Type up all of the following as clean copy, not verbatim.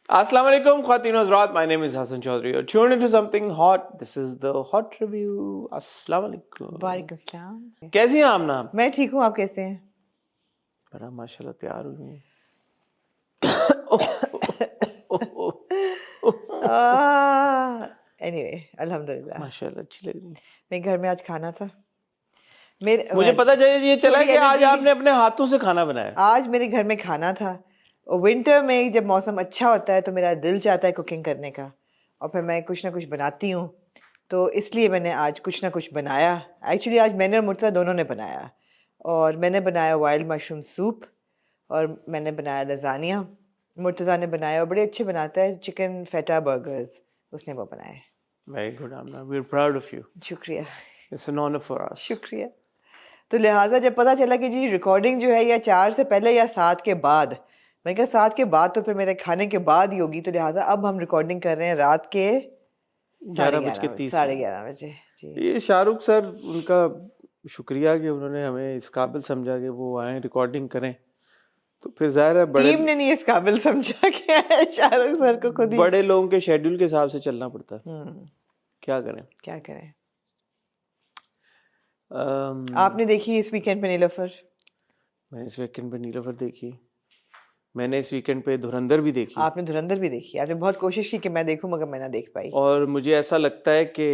Assalamu alaikum, Khwateen Hazrat. My name is Hassan Chaudhary. You're tuned into something hot. This is the Hot Review. Assalamu alaikum. वालेकुम सलाम। कैसी हैं आमना? मैं ठीक हूँ, आप कैसे हैं? बड़ा माशाल्लाह तैयार हुई हैं। एनीवे अल्हम्दुलिल्लाह माशाल्लाह अच्छी लग रही है। मेरे घर में आज खाना था। मुझे पता ये चला थोड़ी कि आज energy- आपने अपने हाथों से खाना बनाया। आज मेरे घर में खाना था। और विंटर में जब मौसम अच्छा होता है तो मेरा दिल चाहता है कुकिंग करने का, और फिर मैं कुछ ना कुछ बनाती हूँ, तो इसलिए मैंने आज कुछ ना कुछ बनाया। एक्चुअली आज मैंने और मुर्तज़ा दोनों ने बनाया, और मैंने बनाया वाइल्ड मशरूम सूप और मैंने बनाया लजानिया। मुर्तज़ा ने बनाया, और बड़े अच्छे बनाता है चिकन फेटा बर्गर्स, उसने वो बनाए। Very good, Amna. We're proud of you. शुक्रिया It's an honor for us. शुक्रिया। तो लिहाजा जब पता चला कि जी रिकॉर्डिंग जो है या 4 से पहले या 7 के बाद, मैं कहा 7 के बाद तो फिर मेरे खाने के बाद ही होगी, तो लिहाजा अब हम रिकॉर्डिंग कर रहे हैं रात के 11:30 बजे। जी ये शाहरुख सर, उनका शुक्रिया कि उन्होंने हमें इस काबिल समझा कि वो आए रिकॉर्डिंग करें। तो फिर जाहिर है टीम ने नहीं इस काबिल समझा क्या है, शाहरुख सर को खुद ही बड़े लोगों के शेड्यूल के हिसाब से चलना पड़ता है। क्या करें। आपने देखी इस वीकेंड पे नीलोफर? मैंने इस वीकेंड पे नीलोफर देखी। मैंने इस वीकेंड पे धुरंधर भी देखी। आपने धुरंधर भी देखी? आपने बहुत कोशिश की कि मैं देखूं, मगर मैं ना देख पाई। और मुझे ऐसा लगता है कि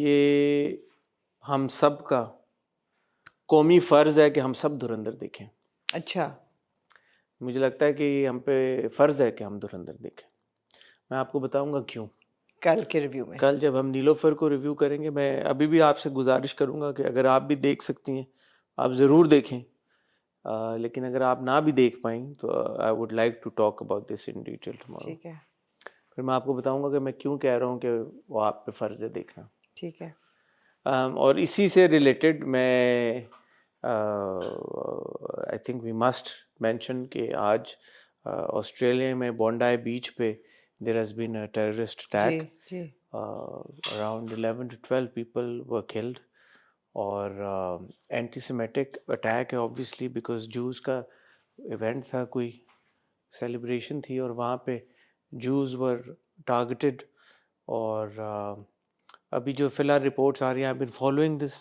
ये हम सब का कौमी फर्ज है कि हम सब धुरंधर देखें। अच्छा, मुझे लगता है कि हम पे फर्ज है कि हम धुरंधर देखें। मैं आपको बताऊंगा क्यों। कल के रिव्यू में, कल जब हम नीलोफर को रिव्यू करेंगे, मैं अभी भी आपसे गुजारिश करूंगा कि अगर आप भी देख सकती हैं आप ज़रूर देखें। लेकिन अगर आप ना भी देख पाई तो I would like to talk about this in detail tomorrow. ठीक है फिर मैं आपको बताऊंगा कि मैं क्यों कह रहा हूँ कि वो आप पे फ़र्ज है देखना। ठीक है। और इसी से रिलेटेड मैं I think we must mention कि आज ऑस्ट्रेलिया में बोंडाई बीच पे there has been a terrorist attack. जी around 11 to 12 people were killed। और एंटीसेमेटिक अटैक है ऑब्वियसली, बिकॉज जूस का इवेंट था, कोई सेलिब्रेशन थी और वहाँ पे जूस वर टारगेटेड। और अभी जो फिलहाल रिपोर्ट्स आ रही हैं, आई बीन फॉलोइंग दिस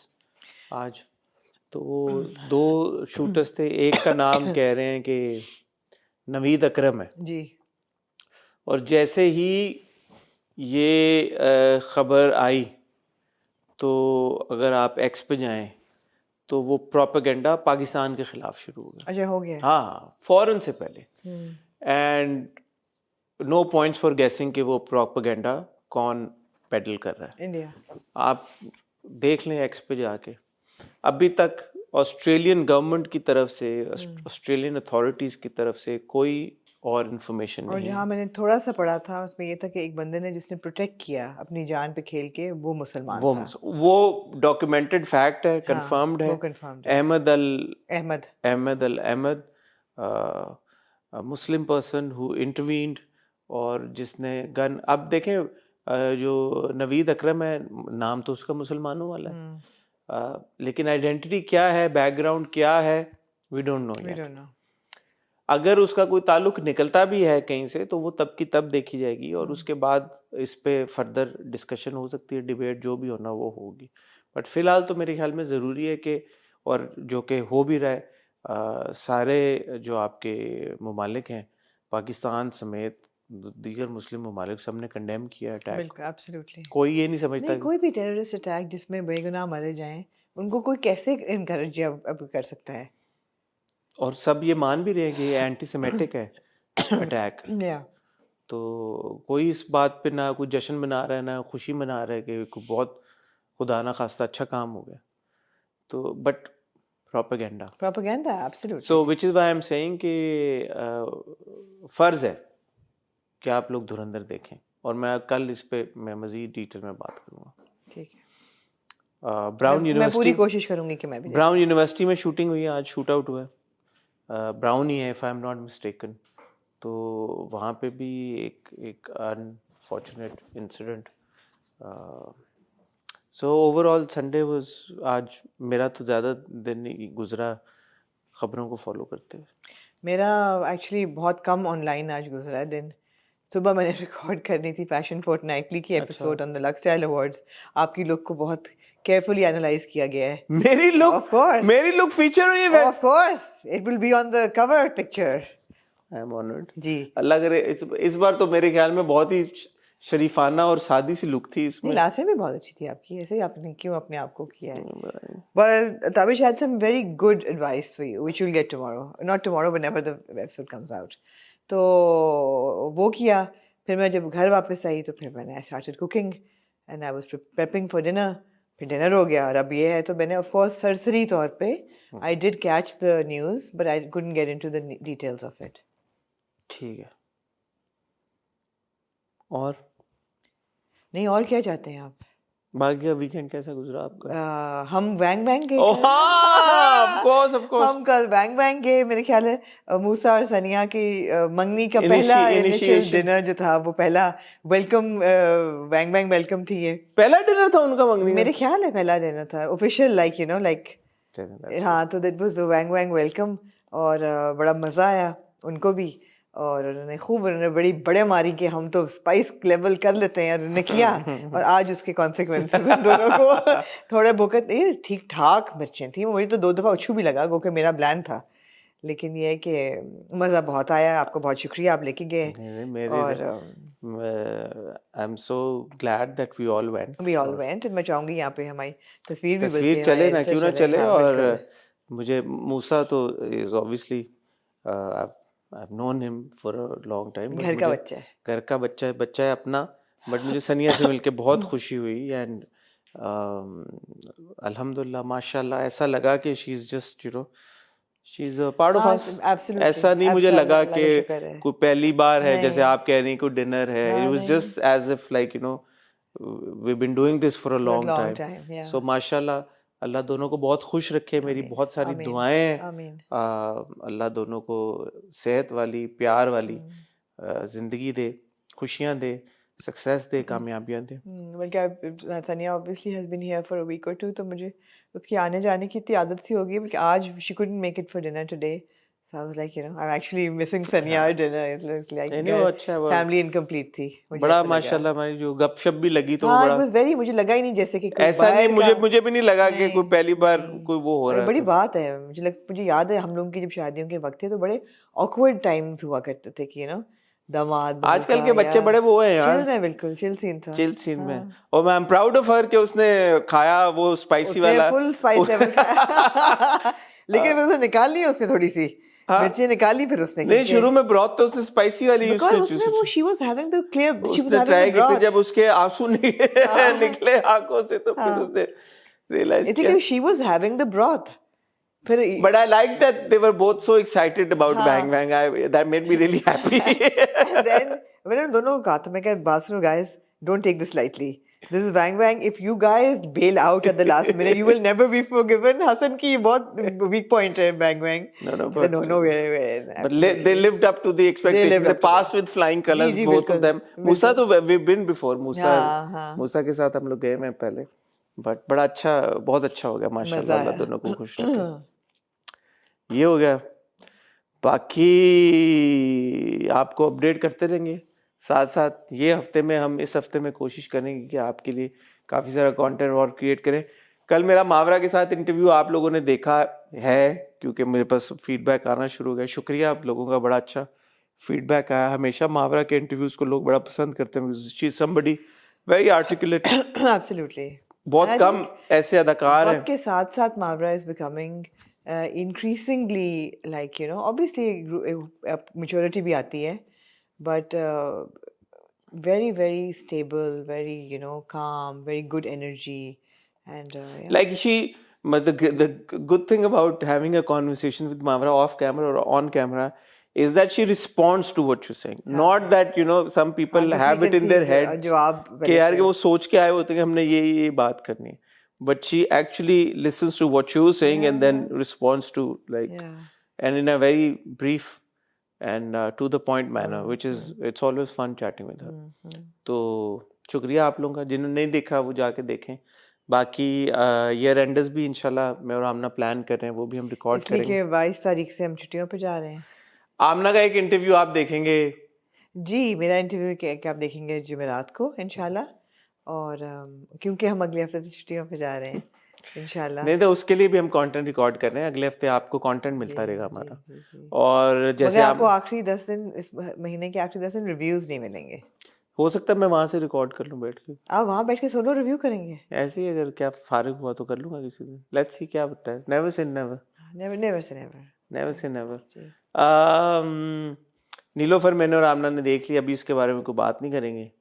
आज, तो वो 2 शूटर्स थे। एक का नाम कह रहे हैं कि नवीद अकरम है जी। और जैसे ही ये खबर आई तो अगर आप एक्स पे जाएं तो वो प्रोपेगेंडा पाकिस्तान के खिलाफ शुरू हो गया। अच्छा, हो गया। हाँ, फौरन से पहले। एंड नो पॉइंट्स फॉर गेसिंग कि वो प्रोपेगेंडा कौन पेडल कर रहा है। इंडिया। आप देख लें एक्स पे जाके, अभी तक ऑस्ट्रेलियन गवर्नमेंट की तरफ से, ऑस्ट्रेलियन अथॉरिटीज की तरफ से कोई और इन्फॉर्मेशन और नहीं। जहाँ मैंने थोड़ा सा पढ़ा था उसमें ये था कि एक बंदे ने जिसने प्रोटेक्ट किया अपनी जान पे खेल के, वो मुसलमान था। वो डॉक्यूमेंटेड फैक्ट है, कंफर्म्ड हाँ, है। वो confirmed है। अहमद अल Ahmad, Muslim person who intervened, और जिसने गन, अब देखें जो नवीद अकरम है, नाम तो उसका मुसलमानों वाला है, लेकिन आइडेंटिटी क्या है, बैकग्राउंड क्या है, वी डोंट नो येट। अगर उसका कोई ताल्लुक निकलता भी है कहीं से तो वो तब की तब देखी जाएगी, और उसके बाद इस पे फर्दर डिस्कशन हो सकती है, डिबेट जो भी होना वो होगी। बट फिलहाल तो मेरे ख्याल में ज़रूरी है कि, और जो कि हो भी रहा है, सारे जो आपके ममालिक हैं पाकिस्तान समेत दीगर मुस्लिम ममालिक, सब ने कंडेम किया अटैक। बिल्कुल, एब्सोल्युटली। कोई ये नहीं समझता नहीं, कोई भी टेररिस्ट अटैक जिसमें बेगुनाह मारे जाएं, उनको कोई कैसे इनकरेज अब कर सकता है? और सब ये मान भी रहे हैं कि ये एंटीसेमेटिक है अटैक। या तो कोई इस बात पे ना कोई जश्न मना रहा है ना खुशी मना रहा है कि कोई बहुत खुदा ना खास्ता अच्छा काम हो गया। तो but propaganda absolutely. So which is why I am saying कि फ़र्ज़ है कि आप लोग धुरंधर देखें, और मैं कल इस पे मैं मज़ीद डिटेल में बात करूँगा। ठीक है, ब्राउन मैं पूरी यूनिवर्सिटी, कोशिश करूंगी कि मैं भी ब्राउन यूनिवर्सिटी में शूटिंग हुई है आज, शूट आउट हुआ है। ब्राउन ही है if I am not mistaken. तो वहाँ पे भी एक unfortunate incident. So overall Sunday was, आज मेरा तो ज़्यादा दिन नहीं गुजरा खबरों को फॉलो करते हुए। मेरा एक्चुअली बहुत कम ऑनलाइन आज गुजरा है दिन। सुबह मैंने रिकॉर्ड करनी थी फैशन फोर्टनाइटली की episode on the lux style awards. आपकी लुक को बहुत केयरफुली एनालाइज किया गया है। मेरी Of course. लुक फीचर हुई है। Of course, it will be on the cover picture. I am honoured जी। अल्लाह करे इस बार तो मेरे ख्याल में बहुत ही शरीफाना और सादी सी लुक थी इसमें। लास्ट में भी बहुत अच्छी थी आपकी, ऐसे ही आपने क्यों अपने आप को किया है। But Tabish had some very good advice for you, which you'll get tomorrow. Not tomorrow, whenever the episode comes out. तो वो किया, फिर मैं जब घर वापस आई तो फिर मैंने I started cooking and I was prepping for dinner. फिर डिनर हो गया और अब ये है तो मैंने ऑफ कोर्स सरसरी तौर पे I did catch the news, but I couldn't get into the details of it. ठीक है। और नहीं, और क्या चाहते हैं आप? बाकी का वीकेंड कैसा गुजरा आपका? हम बैंग बैंग गए। ओह हाँ, of course. हम कल बैंग बैंग गए। मेरे ख्याल है मूसा और सनिया की मंगनी का पहला इनिशियल डिनर जो था वो पहला वेलकम बैंग बैंग वेलकम थी। ये पहला डिनर था उनका मंगनी? मेरे ख्याल है पहला डिनर था official, like you know like. हाँ, तो that was the bang bang welcome और बड़ा मजा आया उनको भी। और उन्होंने बड़ी बड़े मारी कि हम तो स्पाइस लेवल कर लेते हैं, और उन्होंने किया और आज उसके कॉन्सिक्वेंसेस उन दोनों को थोड़े बहुत ठीक ठाक मिर्चें थी। मुझे तो 2 दफ़ा अच्छू भी लगा क्योंकि मेरा ब्लैन था, लेकिन ये है कि मज़ा बहुत आया। आपको बहुत शुक्रिया, आप लेके गए। और I am so glad that we all went. मैं चाहूँगी यहाँ पे हमारी तस्वीर चले ना, क्यों ना चले। और मुझे मूसा तो is obviously I've known him for a long time. घर का बच्चा है, घर का बच्चा है अपना। बट मुझे सनिया से मिलके बहुत खुशी हुई एंड अल्हम्दुलिल्लाह माशाल्लाह ऐसा लगा कि she is just she is a part of us. ऐसा नहीं मुझे लगा कि कोई पहली बार है जैसे आप कह रही कोई डिनर है। It was just as if like we've been doing this for a long time. So माशाल्लाह अल्लाह दोनों को बहुत खुश रखे। मेरी बहुत सारी दुआएं हैं, अल्लाह दोनों को सेहत वाली प्यार वाली जिंदगी दे, खुशियां दे, सक्सेस दे, कामयाबियां दे। बल्कि सनिया obviously has been here for a week or two, तो मुझे उसकी आने जाने की इतनी आदत सी हो गई। बल्कि आज she couldn't make it for dinner today, so I was like, I'm actually missing Saniya dinner. It looks like नहीं वो अच्छा है, family incomplete थी। बड़ा माशाल्लाह हमारी जो गपशप भी लगी तो हाँ, बड़ा it was very, मुझे लगा ही नहीं जैसे कि ऐसा नहीं, मुझे भी नहीं लगा कि कोई पहली बार कोई वो हो रहा है। बड़ी बात है। मुझे याद है हम लोगों की जब शादियों के वक्त थे तो बड़े awkward times हुआ करते थे कि दामाद आजकल के बच्चे बड़े वो हैं यार, चिल है, बिल्कुल चिल सीन था, चिल सीन में। और मैं प्राउड ऑफ हर कि उसने खाया वो स्पाइसी वाला, फुल स्पाइस लेवल खाया। लेकिन उसने निकाल लिया, उसने थोड़ी सी मिर्ची निकाली, फिर उसने नहीं शुरू में ब्रॉथ तो उसने स्पाइसी वाली यूज की। she was having the clear, उसने ट्राई की थी, जब उसके आंसू निकले आंखों से तो फिर उसने रियलाइज किया she was having the broth. But I like that they were both so excited about Bang Bang. That made me really happy. And then मैंने दोनों को कहा था, मैं कहा बात सुनो guys, don't take this lightly. This is Bang Bang. If you guys bail out at the last minute, you will never be forgiven. Hassan की बहुत weak point है Bang Bang. No, but they lived up to the expectation. They passed with flying colors, both of them. Musa तो we've been before. Musa के साथ हम लोग गए मैं पहले. But बड़ा अच्छा, बहुत अच्छा हो गया माशाल्लाह, अल्लाह दोनों को खुश रखे। ये हो गया। बाकी आपको अपडेट करते रहेंगे साथ साथ। ये हफ्ते में हम इस हफ्ते में कोशिश करेंगे कि आपके लिए काफ़ी सारा कंटेंट और क्रिएट करें। कल मेरा मावरा के साथ इंटरव्यू आप लोगों ने देखा है क्योंकि मेरे पास फीडबैक आना शुरू हो गया। शुक्रिया आप लोगों का, बड़ा अच्छा फीडबैक आया। हमेशा मावरा के इंटरव्यूज़ को लोग बड़ा पसंद करते हैं। She is somebody very articulate. Absolutely. बहुत कम ऐसे अदाकार हैं। के साथ साथ Mawra is becoming increasingly like obviously maturity भी आती है, but very very stable, very calm, very good energy, and like the good thing about having a conversation with Mavra off camera or on camera is that she responds to what you're saying. Not that some people have it in their head कि यार वो सोच के आए होते हैं कि हमने ये बात करनी है, but she actually listens to what you're saying and then responds to and in a very brief and to the point manner, which is it's always fun chatting with her. तो शुक्रिया आप लोगों का। जिन्होंने नहीं देखा वो जाके देखें। बाकी ईयर एंडर्स भी इंशाल्लाह मैं और आमना प्लान कर रहे हैं, वो भी हम रिकॉर्ड करेंगे। 22 तारीख से हम छुट्टियों पे जा रहे हैं। आमना का एक इंटरव्यू आप देखेंगे? जी, मेरा इंटरव्यू क्या आप देखेंगे जुमेरात को इंशाल्लाह। और क्योंकि हम अगले हफ्ते से छुट्टियों पे जा रहे हैं इंशाल्लाह। नहीं तो उसके लिए भी हम कंटेंट रिकॉर्ड कर रहे हैं, अगले हफ्ते आपको कंटेंट जी मिलता रहेगा जी हमारा। जी जी। और जैसे मगर आपको आप, आखिरी 10 दिन, इस महीने के आखिरी 10 दिन रिव्यूज नहीं मिलेंगे। हो सकता है मैं वहां से रिकॉर्ड कर लूं बैठ के, आप वहाँ बैठ के सोलो रिव्यू करेंगे? ऐसे ही अगर क्या फारिग हुआ तो कर लूंगा किसी दिन, लेट्स सी क्या होता है, never say never, never never say never. Never say never. जी। नीलोफर मैंने और आमना ने देख लिया, अभी उसके बारे में कोई बात नहीं करेंगे।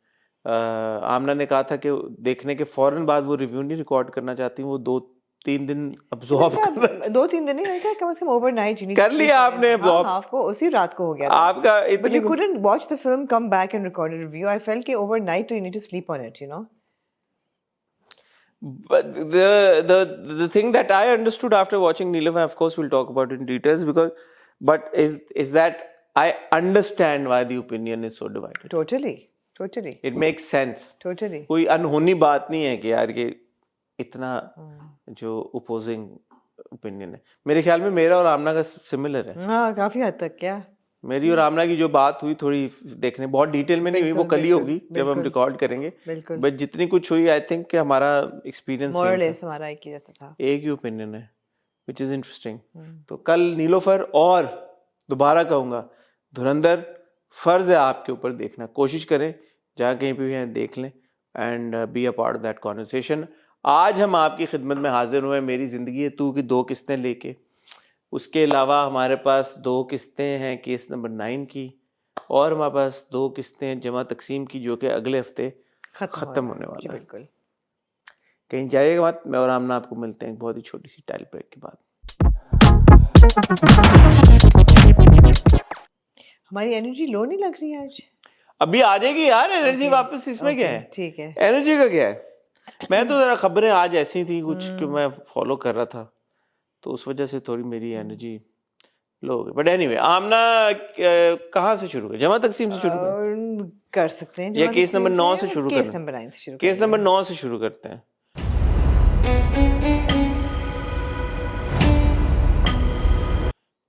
आमना ने कहा था कि देखने के फौरन बाद वो रिव्यू नहीं रिकॉर्ड करना चाहती, वो 2-3 दिन अब्सॉर्ब करना 2-3 दिन नहीं, मैंने कहा कम से कम ओवरनाइट कर लिया आपने हाँ absorb? हाँ, आपको उसी रात को हो गया था। आपका But इतनी you couldn't watch the film, come back and record a review. I felt कि overnight you need to sleep on it, you know. But the thing that I understood after watching Neelam, of course we'll talk about it in details, because but is that I understand why the opinion is so divided. Totally, totally, It makes sense. totally. कोई अनहोनी बात नहीं है कि यार ये इतना जो opposing opinion है। मेरे ख्याल में मेरा और आमना का सिमिलर है। हाँ, काफी हद तक क्या। मेरी और आमना की जो बात हुई थोड़ी देखने, बहुत डिटेल में नहीं हुई, वो कल ही होगी जब हम रिकॉर्ड करेंगे। बिल्कुल। बट जितनी कुछ हुई आई थिंक कि हमारा एक्सपीरियंस मोरलेस हमारा एक ही जैसा था, एक ही ओपिनियन है, विच इज इंटरेस्टिंग। तो कल नीलोफर, और दोबारा कहूंगा धुरंधर, फर्ज है आपके ऊपर देखना, कोशिश करें जहाँ कहीं भी हैं देख लें and be a part of that conversation. आज हम आपकी खिदमत में हाजिर हुए मेरी जिंदगी है तू की 2 किस्तें लेके। उसके अलावा हमारे पास 2 किस्तें हैं केस नंबर 9 की, और हमारे पास 2 किस्तें हैं जमा तकसीम की, जो कि अगले हफ्ते खत्म होने वाला है। बिल्कुल। कहीं जाइएगा मत, मैं और आमना आपको मिलते हैं एक बहुत ही छोटी सी टाइल ब्रेक के बाद। हमारी एनर्जी लो नहीं लग रही है आज? अभी आ जाएगी यार एनर्जी वापस, इसमें क्या है, ठीक है। एनर्जी का क्या है। मैं तो जरा खबरें आज ऐसी थी कुछ कि मैं फॉलो कर रहा था, तो उस वजह से थोड़ी मेरी एनर्जी लो हो गई। बट एनीवे, आमना कहाँ से शुरू करें, जमा तकसीम से शुरू करें कर सकते हैं, या केस नंबर 9 से शुरू करें? केस नंबर 9 से शुरू केस नंबर 9 से शुरू करते हैं।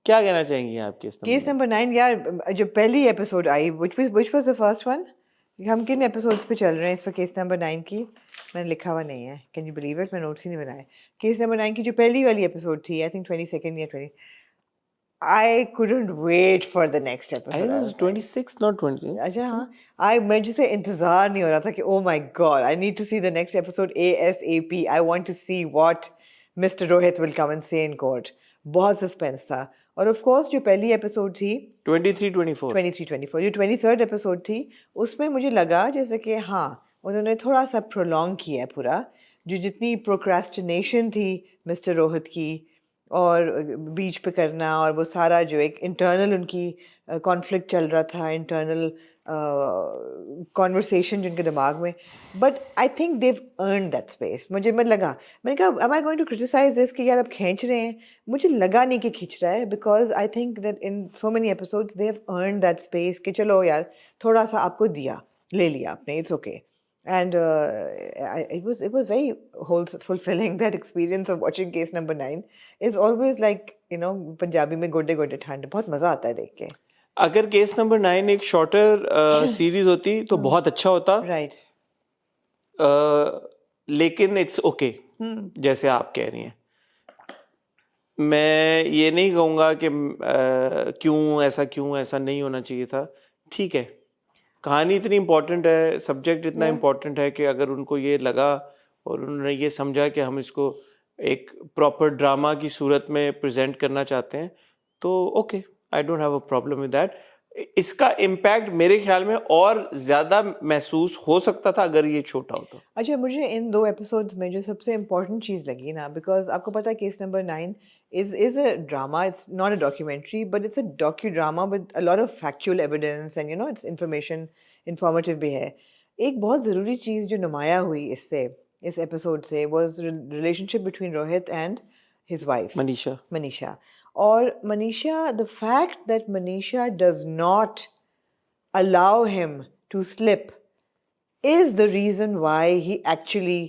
क्या कहना चाहेंगी आप केस नंबर 9? यार जो पहली episode I, which was the first one? हम किन एपिसोड्स पे चल रहे हैं इस वक्त केस नंबर 9 की? मैंने लिखा हुआ नहीं है, कैन यू बिलीव इट, मैं नोट्स ही नहीं बनाए। केस नंबर 9 की जो पहली वाली एपिसोड थी, आई थिंक 22nd या 20, I couldn't wait for the next episode. I think it was 26, not 20. अच्छा हाँ, मैं जिसे इंतजार नहीं हो रहा था कि oh my god, I need to see the next episode ASAP. I want to see what Mr. Rohit will come and say in court. बहुत सस्पेंस था। और ऑफ कोर्स जो पहली एपिसोड थी 23-24 जो 23rd एपिसोड थी, उसमें मुझे लगा जैसे कि हाँ उन्होंने थोड़ा सा प्रोलॉन्ग किया है पूरा, जो जितनी प्रोक्रेस्टिनेशन थी मिस्टर रोहित की और बीच पे करना, और वो सारा जो एक इंटरनल उनकी कॉन्फ्लिक्ट चल रहा था, इंटरनल कॉन्वर्सेशन जिनके दिमाग में, but I think they've earn that space. मुझे मैंने कहा am I going to criticise this कि यार अब खींच रहे हैं, मुझे लगा नहीं कि खींच रहा है, because I think that in so many episodes they have earn that space कि चलो यार थोड़ा सा आपको दिया, ले लिया आपने, it's okay. And it was very fulfilling. That experience of watching case number 9 is always like, you know, Punjabi में गोडे गोडे ठंड, बहुत मजा आता है देख के। अगर केस नंबर 9 एक शॉर्टर सीरीज होती तो बहुत अच्छा होता, राइट। लेकिन इट्स ओके जैसे आप कह रही हैं। मैं ये नहीं कहूँगा कि क्यों ऐसा नहीं होना चाहिए था, ठीक है, कहानी इतनी इम्पोर्टेंट है, सब्जेक्ट इतना इम्पोर्टेंट है कि अगर उनको ये लगा और उन्होंने ये समझा कि हम इसको एक प्रॉपर ड्रामा की सूरत में प्रेजेंट करना चाहते हैं, तो okay, I don't have a problem with that. इसका इम्पैक्ट मेरे ख्याल में और ज़्यादा महसूस हो सकता था अगर ये छोटा होता। अच्छा, मुझे इन 2 एपिसोड्स में जो सबसे इम्पोर्टेंट चीज़ लगी ना, बिकॉज आपको पता है case number 9 is a drama. It's not a documentary, but it's a docudrama with a lot of factual evidence and, you know, it's informative भी है। एक बहुत ज़रूरी चीज़ जो नुमाया हुई इस एपिसोड से was relationship between Rohit and his wife Manisha. और Manisha, the fact that Manisha does not allow him to slip is the reason why he actually,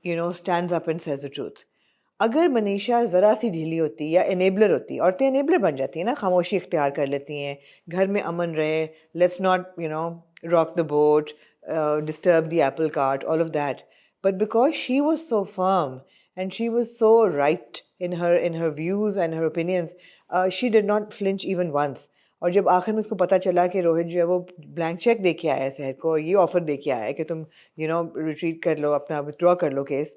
you know, stands up and says the truth. अगर मनीषा ज़रा सी ढीली होती या enabler होती, औरतें enabler बन जाती हैं ना, खामोशी इख्तियार कर लेती हैं, घर में अमन रहे, let's not rock the boat, disturb the apple cart, all of that. But because she was so firm and she was so right in her views and her opinions, she did not flinch even once. और जब आखिर में उसको पता चला कि रोहित जो है वो ब्लैंक चेक दे के आया है सहर को, और ये ऑफर दे के आया है कि तुम रिट्रीट कर लो, अपना विथड्रॉ कर लो case,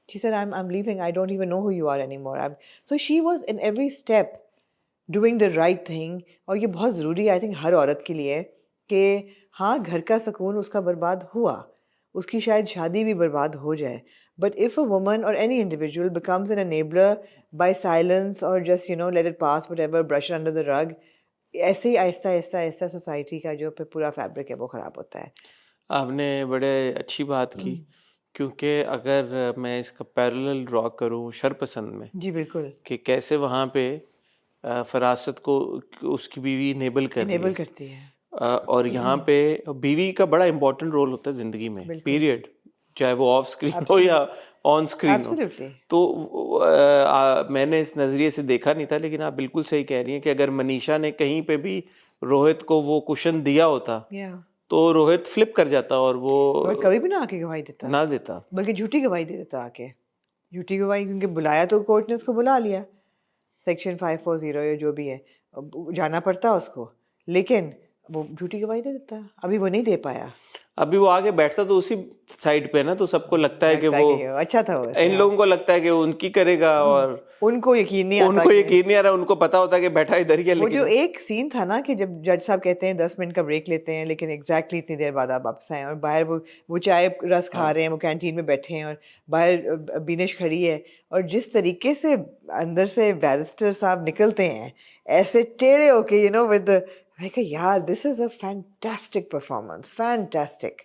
she said, I'm leaving, I don't even know who you are anymore. So she was in every step doing the right thing. और ये बहुत ज़रूरी है आई थिंक हर औरत के लिए कि हाँ, घर का सुकून उसका बर्बाद हुआ, उसकी शायद शादी भी बर्बाद हो जाए, but if a woman or any individual becomes an enabler by silence or just let it pass, whatever, brush it under the rug, ऐसे ही आहिस्ता आहिस्ता आहिस्ता सोसाइटी का जो पूरा फैब्रिक है वो ख़राब होता है. आपने बड़े अच्छी बात की, क्योंकि अगर मैं इसका पैरेलल ड्रॉ करूँ शरपसंद में, जी बिल्कुल, कि कैसे वहाँ पे फरासत को उसकी बीवी इनेबल करती है, और यहाँ पे बीवी का बड़ा इंपॉर्टेंट रोल होता है जिंदगी में, पीरियड, चाहे वो ऑफ स्क्रीन हो या ऑन स्क्रीन हो. तो मैंने इस नजरिए से देखा नहीं था, लेकिन आप बिल्कुल सही कह रही हैं कि अगर मनीषा ने कहीं पे भी रोहित को वो कुशन दिया होता तो रोहित फ्लिप कर जाता और वो कभी भी ना आके गवाही देता, बल्कि झूठी गवाही दे देता आके, झूठी गवाही, क्योंकि बुलाया तो कोर्ट ने उसको बुला लिया, सेक्शन 540 या जो भी है, जाना पड़ता उसको, लेकिन वो झूठी गवाही दे देता. अभी वो नहीं दे पाया, अभी वो आगे बैठता तो उसी साइड पे ना, तो सबको लगता है कि वो अच्छा था, इन लोगों को लगता है कि वो उनकी करेगा और उनको यकीन नहीं आ रहा, उनको पता होता है कि बैठा इधर ही है. वो जो एक सीन था ना कि जब जज साहब कहते हैं 10 मिनट का ब्रेक लेते हैं, लेकिन एग्जैक्टली इतनी देर बाद आप वापस आए, और बाहर वो चाय रस खा रहे हैं, वो कैंटीन में बैठे हैं, और बाहर बिनेश खड़ी है, और जिस तरीके से अंदर से बैरिस्टर साहब निकलते हैं ऐसे टेढ़े होके, विद, मैं कहा यार this is a fantastic performance, fantastic.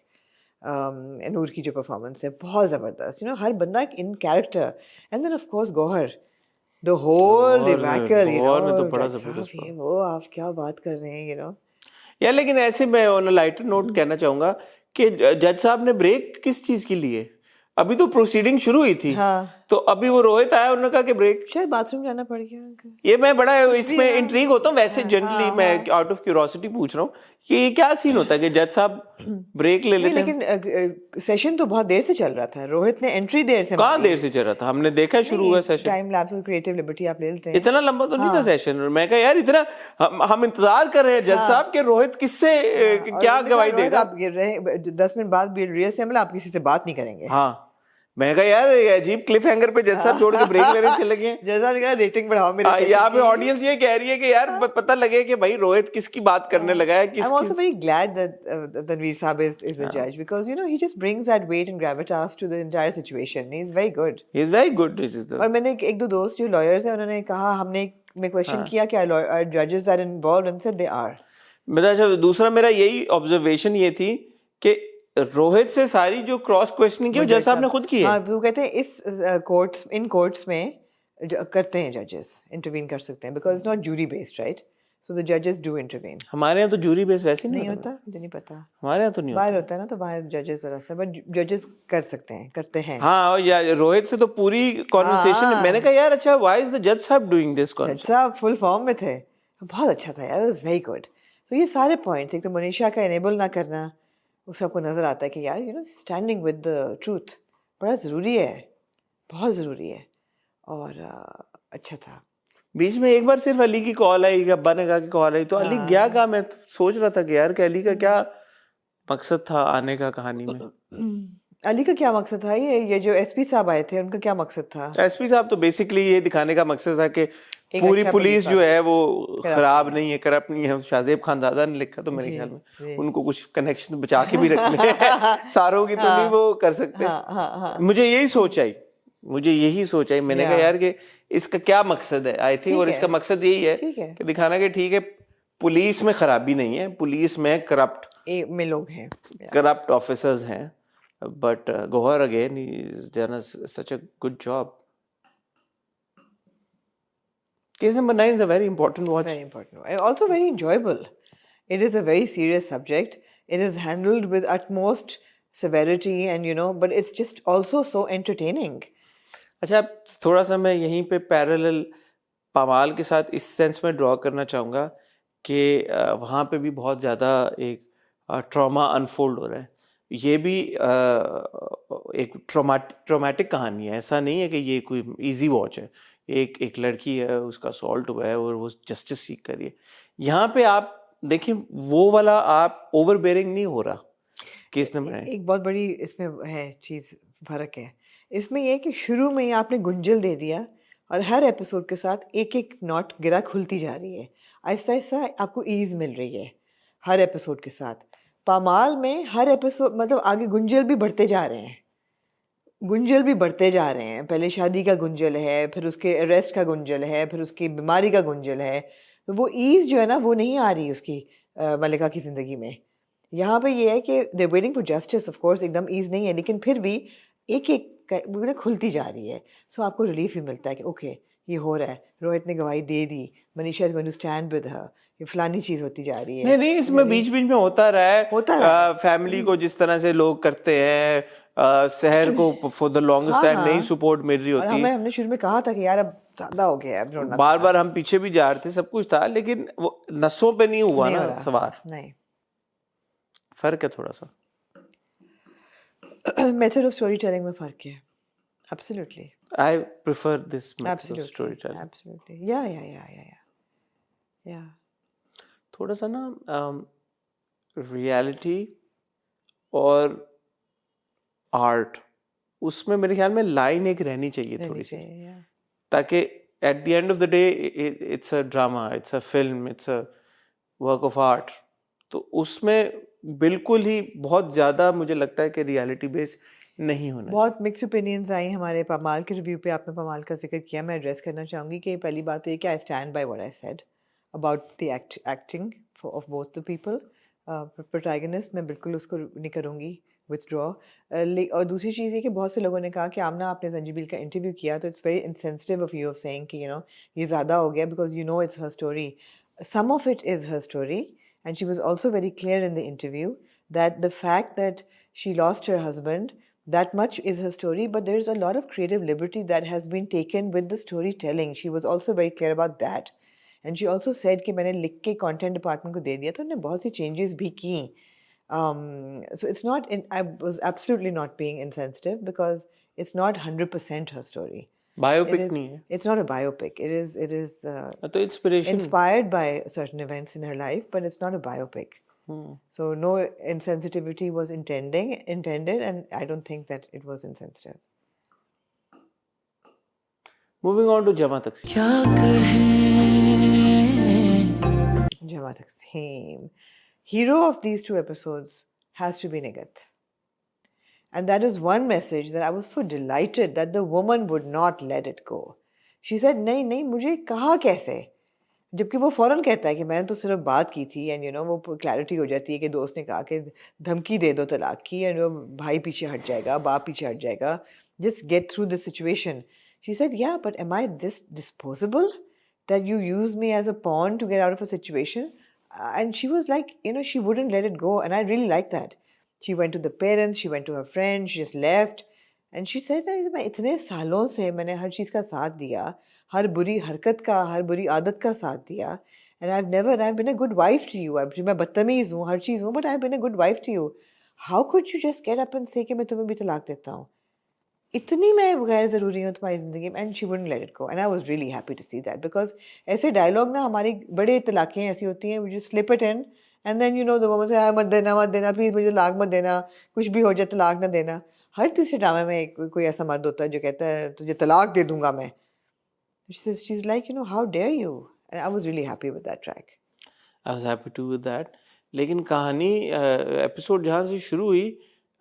Noor की जो परफॉर्मेंस है बहुत ज़बरदस्त, हर बंदा in character, and then of course Gauhar, the whole debacle, तो बड़ा जबरदस्त है वो. आप क्या बात कर रहे हैं, यार. लेकिन ऐसे मैं ऑन अ लाइटर नोट कहना चाहूंगा कि जज साहब ने ब्रेक किस चीज के लिए, अभी तो प्रोसीडिंग शुरू हुई थी. हाँ. तो अभी वो रोहित आया, उन्होंने कहा कि ब्रेक, शायद बाथरूम जाना पड़ गया. ये मैं बड़ा इसमें इंट्रीग होता हूँ वैसे. जनरली मैं आउट ऑफ क्यूरियोसिटी पूछ रहा हूँ कि ये क्या सीन होता है कि जज साहब ब्रेक ले लेते हैं. लेकिन सेशन तो बहुत देर से चल रहा था, रोहित ने एंट्री देर से, कहाँ देर से चल रहा था, हमने देखा शुरू हुआ सेशन, टाइम लैप्स और क्रिएटिव लिबर्टी आप ले लेते हैं, इतना लंबा तो नहीं था सेशन. और मैं कहा यार इतना हम इंतजार कर रहे हैं जज साहब के रोहित किससे क्या गवाही देगा. आप 10 मिनट बाद रिअसेंबल, आप किसी से बात नहीं करेंगे. हाँ, मैं कहा यार अजीब क्लिफ हैंगर पे जज साहब छोड़ के ब्रेक लेने चले गए. जज साहब ने कहा रेटिंग बढ़ाओ मेरे. यहाँ पे ऑडियंस ये कह रही है कि यार पता लगे कि भाई रोहित किसकी बात करने लगा है. I'm also very glad that Tanveer Saab is a judge, because he just brings that weight and gravitas to the entire situation. He's very good. He's very good. और मैंने एक दो दोस्त जो lawyers हैं, उन्होंने कहा, हमने क्वेश्चन किया कि are judges that involved, and said they are. अच्छा, दूसरा मेरा यही ऑब्जर्वेशन ये थी कि रोहित से सारी जो क्रॉस क्वेश्चनिंग की जज साहब ने खुद की है. हाँ, वो कहते हैं इस इन कोर्ट्स में करते हैं जजेस, इंटरवीन कर सकते हैं, because it's not jury based, right? So the जजेस डू इंटरवीन. हमारे यहाँ तो जूरी बेस्ड वैसे नहीं होता, मुझे नहीं पता. हमारे यहाँ तो नहीं बाहर होता है ना, तो बाहर जजेस जरा सा, बट जजेस कर सकते हैं, करते हैं. हाँ, या रोहित से तो पूरी कॉन्वर्सेशन. मैंने कहा यार अच्छा, व्हाई इज द जज साहब डूइंग दिस कॉन्वर्सेशन. जज साहब फुल फॉर्म में थे, बहुत अच्छा था यार, इट वाज वेरी गुड. तो ये सारे पॉइंट्स, एक तो मनीषा का इनेबल ना करना, उससे आपको नज़र आता है कि यार स्टैंडिंग विद द ट्रूथ बड़ा ज़रूरी है, बहुत ज़रूरी है. और अच्छा था. बीच में एक बार सिर्फ अली की कॉल आई, अब्बा ने कहा कि कॉल आई, तो अली गया कहा. मैं सोच रहा था कि यार कि अली का क्या मकसद था आने का कहानी में. अली का क्या मकसद था? ये जो एसपी साहब आए थे, उनका क्या मकसद था? एसपी साहब तो बेसिकली ये दिखाने का मकसद था कि पूरी अच्छा पुलिस जो है वो खराब नहीं है, करप्ट नहीं है. शाहजेब खानदादा ने लिखा, तो मेरे ख्याल में उनको कुछ कनेक्शन बचा के भी रखने हैं. सारों की तो नहीं वो कर सकते. मुझे यही सोच आई, मैंने कहा यार कि इसका क्या मकसद है. आई थिंक और इसका मकसद यही है कि दिखाना कि ठीक है पुलिस में खराबी नहीं है, पुलिस में करप्ट में लोग हैं, करप्ट ऑफिसर्स हैं. But Gohar again, he's done such a good job. Case number 9 is a very important watch. Very important. And also very enjoyable. It is a very serious subject. It is handled with utmost severity, and but it's just also so entertaining. अच्छा, थोड़ा सा मैं यहीं पे parallel पामाल के साथ इस sense में ड्रॉ करना चाहूँगा कि वहाँ पे भी बहुत ज़्यादा एक ट्रॉमा अनफोल्ड हो रहा है। ये भी एक ट्रॉमेटिक कहानी है, ऐसा नहीं है कि ये कोई इजी वॉच है। एक लड़की है, उसका असॉल्ट हुआ है और वो जस्टिस सीख कर रही है। यहाँ पे आप देखिए वो वाला आप ओवरबेयरिंग नहीं हो रहा केस नंबर है। एक बहुत बड़ी इसमें है चीज़, फ़र्क है इसमें ये है कि शुरू में ही आपने गुंजल दे दिया और हर एपिसोड के साथ एक एक नॉट गिरा खुलती जा रही है, आहिस्ता आहिस्ता आपको ईज मिल रही है हर एपिसोड के साथ। पामाल में हर एपिसोड मतलब आगे गुंजल भी बढ़ते जा रहे हैं, गुंजल भी बढ़ते जा रहे हैं। पहले शादी का गुंजल है, फिर उसके अरेस्ट का गुंजल है, फिर उसकी बीमारी का गुंजल है। तो वो ईज जो है ना वो नहीं आ रही उसकी मलिका की ज़िंदगी में। यहाँ पे ये है कि they waiting for justice, of course एकदम ईज नहीं है, लेकिन फिर भी एक एक खुलती जा रही है। सो आपको रिलीफ भी मिलता है कि ओके ये हो रहा है, रोहित ने गवाही दे दी, Manisha is going to stand with her, ये फलानी चीज़ होती जा रही है। नहीं, इसमें बीच बीच में होता रहा है। फैमिली को जिस तरह से लोग करते हैं, शहर को फॉर द लॉन्गेस्ट टाइम नहीं सपोर्ट मिल रही और होती। हमने शुरू में कहा था कि यार अब ज्यादा हो गया, अब रोना बार बार हम पीछे भी जा रहे थे, सब कुछ था, लेकिन वो नसों पे नहीं हुआ नहीं ना हो रहा। सवार। नहीं, फर्क है थोड़ा सा, मेथड ऑफ स्टोरी टेलिंग में फर्क है। Absolutely, I prefer this method of absolutely, story telling. Absolutely, या थोड़ा सा ना रियलिटी और आर्ट, उसमें मेरे ख्याल में लाइन एक रहनी चाहिए थोड़ी सी, ताकि at the end of the day it's a drama, it's a film, it's a work of art. तो उसमें बिल्कुल ही बहुत ज़्यादा मुझे लगता है कि रियलिटी बेस नहीं होना चाहिए। बहुत मिक्स्ड ओपिनियंस आई हमारे पामाल के रिव्यू पे। आपने पामाल का जिक्र किया, मैं एड्रेस करना चाहूँगी कि पहली बात तो ये कि I stand by what I said about the acting of both the people. Protagonist मैं बिल्कुल उसको नहीं करूँगी विथड्रॉ। और दूसरी चीज़ ये कि बहुत से लोगों ने कहा कि आमना आपने संजीबिल का इंटरव्यू किया तो it's very insensitive of you of saying कि ये ज़्यादा हो गया, because you know it's her story, some of it is her story, and she was also very clear in the interview that the fact that she lost her husband, that much is her story, but there's a lot of creative liberty that has been taken with the storytelling. She was also very clear about that, and she also said कि मैंने लिख के content department को दे दिया, तो उन्होंने बहुत सी changes भी की। So it's not I was absolutely not being insensitive, because it's not 100% her story. Biopic नहीं है, it's not a biopic, it is तो inspiration inspired by certain events in her life, but it's not a biopic. So no insensitivity was intended, and I don't think that it was insensitive. Moving on to Jama Taqseem. क्या कहें Jama Takseem. Hero of these two episodes has to be Nigat. And that is one message that I was so delighted that the woman would not let it go. She said, नहीं नहीं मुझे कहा कैसे, जबकि वो फ़ौरन कहता है कि मैंने तो सिर्फ बात की थी, एंड वो क्लैरिटी हो जाती है कि दोस्त ने कहा कि धमकी दे दो तलाक की, एंड वो भाई पीछे हट जाएगा, बाप पीछे हट जाएगा, just get through this situation. She said, yeah but am I this disposable that you use me as a pawn to get out of a situation? And she was like she wouldn't let it go, and I really like that. She went to the parents, she went to her friends, she just left, and she said, मैं इतने सालों से मैंने हर चीज़ का साथ दिया, हर बुरी हरकत का, हर बुरी आदत का साथ दिया, and I have been a good wife to you. मैं बदतमीज़ हूँ, हर चीज़ हूँ, but I have been a good wife to you. How could you just get up and say कि मैं तुम्हें भी तलाक देता हूँ? इतनी मैं गैर ज़रूरी हूँ तुम्हारी ज़िंदगी में? And she wouldn't let it go, and I was really happy to see that, because ऐसे डायलॉग ना हमारी बड़े तलाक़ें ऐसी होती हैं, we just slip it in, and then the woman से मत देना प्लीज़, मुझे तलाक मत देना, कुछ भी हो जाए तलाक ना देना। हर तीसरे ड्रामे में कोई ऐसा मर्द होता है जो कहता है तुझे तलाक दे दूंगा मैं। She's like, how dare you? And I was really happy with that track. I was happy too with that. लेकिन कहानी एपिसोड जहाँ से शुरू हुई,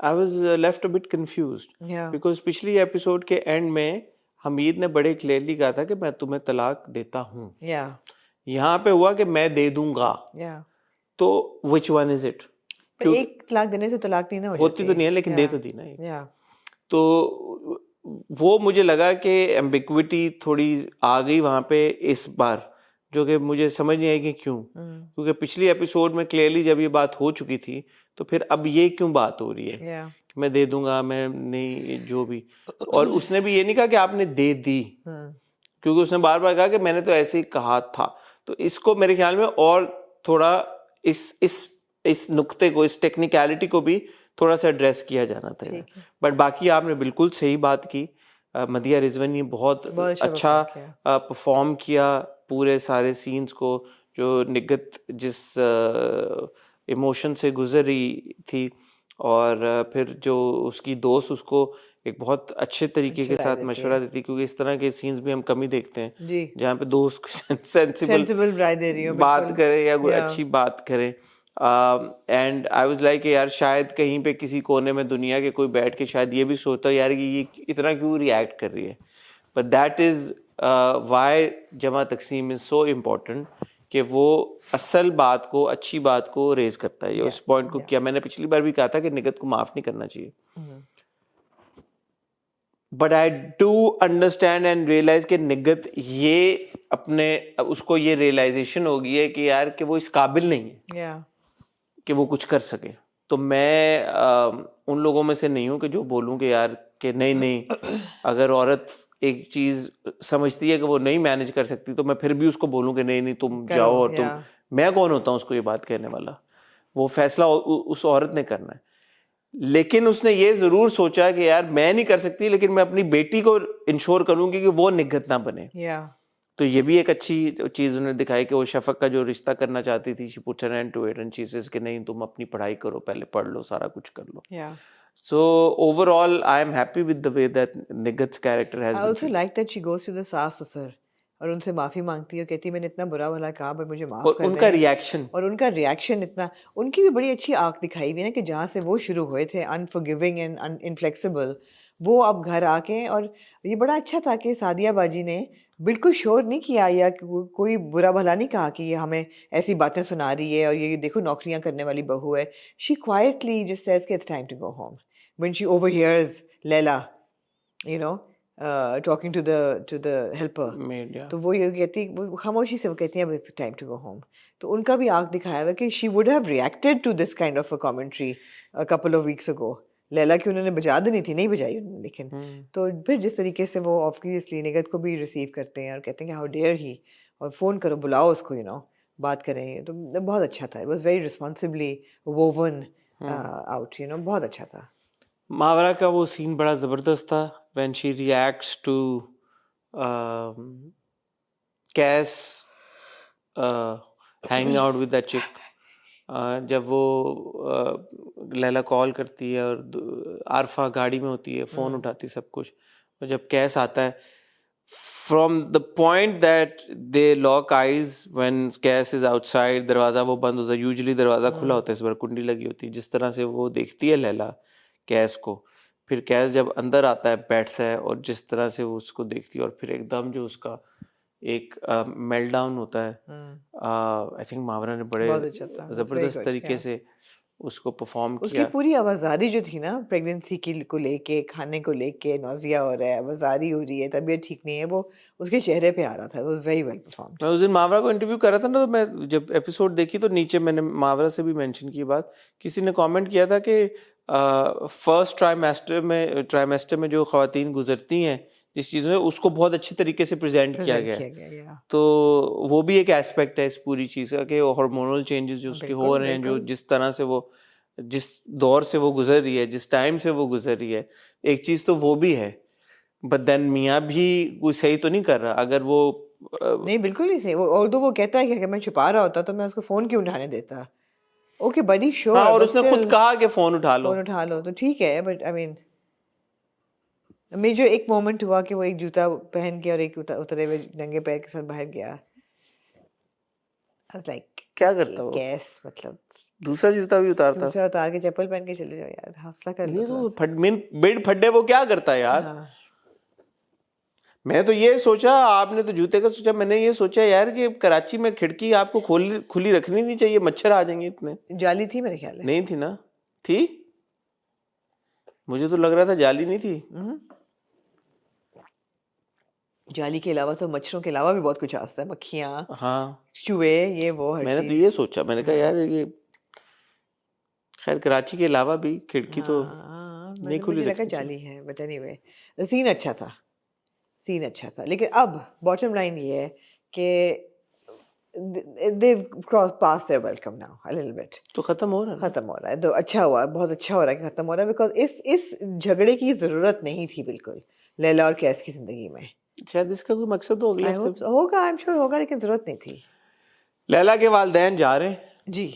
I was left a bit confused. Yeah. Because पिछली एपिसोड के एंड में हमीद ने बड़े क्लियरली कहा था कि मैं तुम्हें तलाक देता हूँ। Yeah. यहाँ पे हुआ कि मैं दे दूंगा। Yeah. तो which one is it? पर एक तलाक देने से तलाक नहीं ना हो होती तो नहीं है, लेकिन दे तो दी ना। Yeah. तो वो मुझे लगा कि एम्बिग्विटी थोड़ी आ गई वहाँ पे इस बार, जो कि मुझे समझ नहीं आई कि क्यों। क्योंकि पिछली एपिसोड में क्लियरली जब ये बात हो चुकी थी, तो फिर अब ये क्यों बात हो रही है? कि मैं दे दूंगा, मैं नहीं, जो भी। और उसने भी ये नहीं कहा कि आपने दे दी, क्योंकि उसने बार बार कहा कि मैंने तो ऐसे ही कहा था। तो इसको मेरे ख्याल में और थोड़ा इस नुक्ते को, इस टेक्निकलिटी को भी थोड़ा सा एड्रेस किया जाना था। बट बाकी आपने बिल्कुल सही बात की। मदिया रिजवन ने बहुत अच्छा परफॉर्म किया पूरे सारे सीन्स को, जो निगत जिस इमोशन से गुजर रही थी, और फिर जो उसकी दोस्त उसको एक बहुत अच्छे तरीके के साथ मशवरा देती, क्योंकि इस तरह के सीन्स भी हम कम ही देखते हैं जहाँ पे दोस्त सेंसिबल राय दे रही हो, बात करे या कोई अच्छी बात करे। एंड आई वाज लाइक यार शायद कहीं पे किसी कोने में दुनिया के कोई बैठ के शायद ये भी सोचता यार कि ये इतना क्यों रिएक्ट कर रही है। बट दैट इज व्हाई जमा तकसीम इज सो इम्पोर्टेंट, कि वो असल बात को, अच्छी बात को रेज करता है। उस पॉइंट को किया। मैंने पिछली बार भी कहा था कि निगत को माफ नहीं करना चाहिए, but I do understand and realise कि निगत ये अपने, उसको ये रियलाइजेशन हो गई है कि यार कि वो इस काबिल नहीं है कि वो कुछ कर सके। तो मैं उन लोगों में से नहीं हूं कि जो बोलूं कि यार कि नहीं अगर औरत एक चीज समझती है कि वो नहीं मैनेज कर सकती, तो मैं फिर भी उसको बोलूं कि नहीं तुम जाओ, और तुम, मैं कौन होता हूं उसको ये बात कहने वाला। वो फैसला उस औरत ने करना है। लेकिन उसने ये जरूर सोचा कि यार मैं नहीं कर सकती, लेकिन मैं अपनी बेटी को इंश्योर करूंगी कि वो निगत ना बने। तो ये भी एक अच्छी चीज उन्होंने दिखाई कि वो शफक का जो रिश्ता करना चाहती थी, she put an end to it and she says कि नहीं तुम अपनी पढ़ाई करो, पहले पढ़ लो, सारा कुछ कर लो। So overall, I am happy with the way that Nigat's character has been. I also like that she goes to the सास ससुर और उनसे माफी मांगती है और कहती है मैंने इतना बुरा भला कहा, बट मुझे माफ कर दें। उनका रिएक्शन, और उनका रिएक्शन इतना, उनकी भी बड़ी अच्छी आंख दिखाई हुई है ना, कि जहाँ से वो शुरू हुए थे अनफॉरगिविंग एंड इनफ्लेक्सिबल, वो अब घर आके, और ये बड़ा अच्छा था कि सादिया बाजी ने बिल्कुल शोर नहीं किया या कोई बुरा भला नहीं कहा कि ये हमें ऐसी बातें सुना रही है और ये देखो नौकरियां करने वाली बहू है। शी क्वाइटली जस्ट सेज कि it's time to go home when she overhears Laila you know talking to the helper. तो वो ये कहती, वो खामोशी से वो कहती है it's time to go home. तो उनका भी आंख दिखाया हुआ कि she would have reacted to this kind of a commentary a couple of weeks ago. Laila की उन्होंने बजा देनी थी, नहीं बजाई उन्होंने, लेकिन तो फिर जिस तरीके से वो ऑब्वियसली निगत को भी रिसीव करते हैं और कहते हैं कि हाउ डेयर ही, और फ़ोन करो, बुलाओ उसको, बात करें। तो बहुत अच्छा था। It was very responsibly woven out, बहुत अच्छा था। मावरा का वो सीन बड़ा ज़बरदस्त था, when she reacts to Qais hanging out with that chick. जब वो लैला कॉल करती है और आरफा गाड़ी में होती है, फ़ोन उठाती, सब कुछ, और जब कैस आता है, from the point that they lock eyes when Qais is outside, दरवाज़ा वो बंद होता है, यूजुअली दरवाज़ा खुला होता है, इस बार कुंडी लगी होती है, जिस तरह से वो देखती है लैला कैस को, फिर कैस जब अंदर आता है बैठता है, और जिस तरह से वो उसको देखती है, और फिर एकदम जो उसका एक मेल्ट डाउन होता है, आई थिंक मावरा ने बड़े ज़बरदस्त तरीके से उसको परफॉर्म किया। उसकी पूरी आवाज़ारी जो थी ना, प्रेगनेंसी को लेके, खाने को लेके, नौजिया हो रहा है, आवाज़ारी हो रही है, तबीयत ठीक नहीं है, वो उसके चेहरे पे आ रहा था। Was very well performed. मैं उस दिन मावरा को इंटरव्यू कर रहा था ना, तो मैं जब एपिसोड देखी तो नीचे मैंने मावरा से भी मेंशन की बात, किसी ने कमेंट किया था कि फर्स्ट ट्राइमेस्टर में जो ख़वातीन गुजरती हैं जिस चीज़ों में, उसको बहुत अच्छे तरीके से प्रेजेंट किया गया। तो वो भी एक एस्पेक्ट है इस पूरी चीज़ का, कि हार्मोनल चेंजेस जो उसके हो रहे हैं, जो जिस तरह से वो, जिस दौर से वो गुजर रही है, जिस टाइम से वो गुजर रही है, एक चीज़ तो वो भी है। बट देन मियाँ भी कोई सही तो नहीं कर रहा। अगर वो नहीं, बिल्कुल नहीं सही। और तो वो कहता है कि अगर मैं छुपा रहा होता तो मैं उसको फ़ोन क्यों उठाने देता। ओके बड़ी श्योर, हाँ, और उसने खुद कहा कि फ़ोन उठा लो, तो ठीक है। बट आई मीन, मैं जो एक मोमेंट हुआ कि वो एक जूता पहन के और एक उतरे हुए नंगे पैर के साथ बाहर गया, लाइक क्या करता वो, कैस मतलब दूसरा जूता भी उतारता, दूसरा उतार के चप्पल पहन के चले जाओ यार, हौसला कर लो। तो बेड फड्डे वो क्या करता है यार। मैं तो ये सोचा, आपने तो जूते का सोचा, मैंने ये सोचा यार कि कराची में खिड़की आपको खुली रखनी नहीं चाहिए, मच्छर आ जाएंगे इतने। जाली थी मेरे ख्याल में। नहीं थी ना? थी, मुझे तो लग रहा था जाली नहीं थी। जाली के अलावा तो मच्छरों के अलावा भी बहुत कुछ आता है, मक्खियाँ, हाँ, चूहे, ये वो हर मैंने तो ये सोचा, मैंने कहा यार ये खैर कराची के अलावा भी खिड़की तो नहीं खुली मुझे लगा रखनी चाहिए। जाली है, बट एनीवे सीन अच्छा था, सीन अच्छा था। लेकिन अब बॉटम लाइन ये है कि they've crossed past their welcome now a little bit. तो खत्म हो रहा है ना? खत्म हो रहा है तो अच्छा हुआ, बहुत अच्छा हो रहा है कि खत्म हो रहा है, बिकॉज इस झगड़े की जरूरत नहीं थी बिल्कुल लैला और कैस की जिंदगी में। शायद इसका कोई मकसद हो अगले आई हफ्ते। होप होगा, आई एम श्योर होगा, लेकिन जरूरत नहीं थी। लैला के वालिदैन जा रहे हैं जी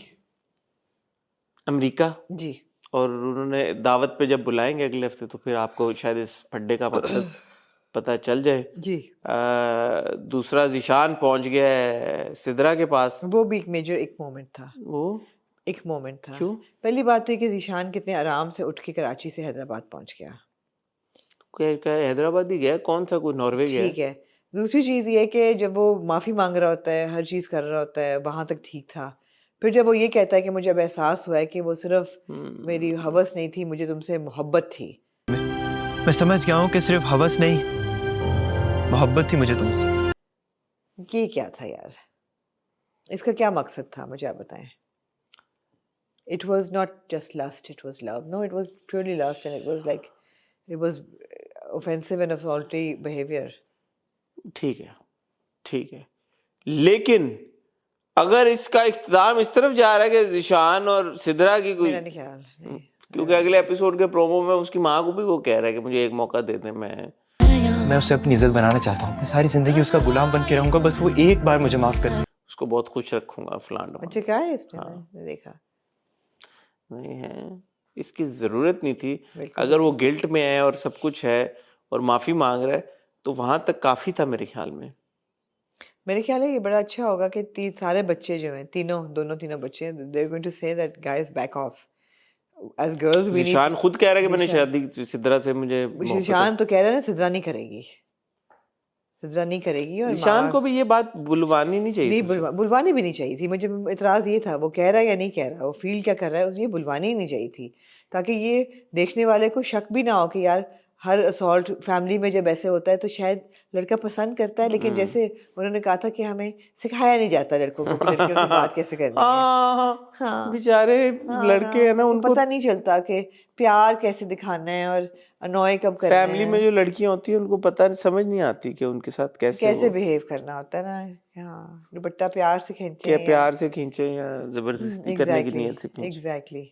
अमेरिका, जी और उन्होंने दावत पे जब बुलाएंगे अगले हफ्ते तो फिर आपको शायद इस फड्डे का मकसद पता चल जाए। जी। दूसरा ज़ीशान पहुंच गया है सिदरा के पास। वो भी एक मेजर एक मोमेंट था, वो एक मोमेंट था। क्यों? पहली बात तो ये कि ज़ीशान कितने आराम से उठ के कराची से हैदराबाद पहुंच गया। क्या हैदराबाद ही गया? कौन सा कोई नॉर्वे गया? ठीक है। दूसरी चीज़ ये है कि जब वो माफ़ी मांग रहा होता है, हर चीज़ कर रहा होता है, वहाँ तक ठीक था। फिर जब वो ये कहता है कि मुझे अब एहसास हुआ है कि वो सिर्फ मेरी हवस नहीं थी, मुझे तुमसे मोहब्बत थी। मैं समझ गया हूँ कि सिर्फ हवस नहीं, मोहब्बत थी मुझे तुमसे। ये क्या था यार? इसका क्या मकसद था, मुझे आप बताएं। It was not just lust, it was love. No, it was purely lust, and it was like, it was offensive and assaulty behavior. ठीक है, ठीक है, लेकिन अगर इसका इख्तिताम इस तरफ जा रहा है कि ज़ीशान और सिदरा की कोई, मेरा नहीं ख्याल नहीं। क्योंकि अगले एपिसोड के प्रोमो में उसकी माँ को भी वो कह रहा है कि मुझे एक मौका दे दे। मैं उसे अपनी इज्जत बनाना चाहता हूँ, मैं सारी जिंदगी उसका गुलाम बन के रहूंगा, बस वो एक बार मुझे माफ कर दे। उसको बहुत खुश रखूंगा फलान अच्छा क्या है इसमें? हाँ। मैंने देखा नहीं है, इसकी जरूरत नहीं थी। बिल्कुल अगर वो गिल्ट में है और सब कुछ है और माफी मांग रहा है तो वहां तक काफी था मेरे ख्याल में। मेरे ख्याल है ये बड़ा अच्छा होगा कि सारे बच्चे जो हैं, तीनों बच्चे, they are going to say that guys back off. As girls we Zeeshan need. खुद कह रहा है कि मैंने शादी सिदरा से मुझे ज़ीशान तो कह रहा है ना, सिदरा नहीं करेगी, सिदरा नहीं करेगी। और ज़ीशान को भी ये बात बुलवानी नहीं चाहिए नहीं, थी। बुलवानी भी नहीं चाहिए थी। मुझे इतराज ये था, वो कह रहा है या नहीं कह रहा, वो फील क्या कर रहा है, ये बुलवानी ही नहीं चाहिए थी, ताकि ये देखने वाले को शक भी ना हो कि यार हर असॉल्ट फैमिली में जब ऐसे होता है तो शायद लड़का पसंद करता है, लेकिन जैसे उन्होंने कहा था कि हमें सिखाया नहीं जाता लड़कों को कि लड़कियों से बात कैसे करनी है। हाँ बेचारे लड़के है ना, उनको पता नहीं चलता कि प्यार कैसे दिखाना है और अनॉय कब करना फैमिली में जो लड़कियां होती हैं उनको पता समझ नहीं आती कि उनके साथ कैसे बिहेव करना होता है ना। हाँ, दुपट्टा प्यार से खींचे क्या प्यार से खींचे या जबरदस्ती करने की नीयत से खींचे। एग्जैक्टली।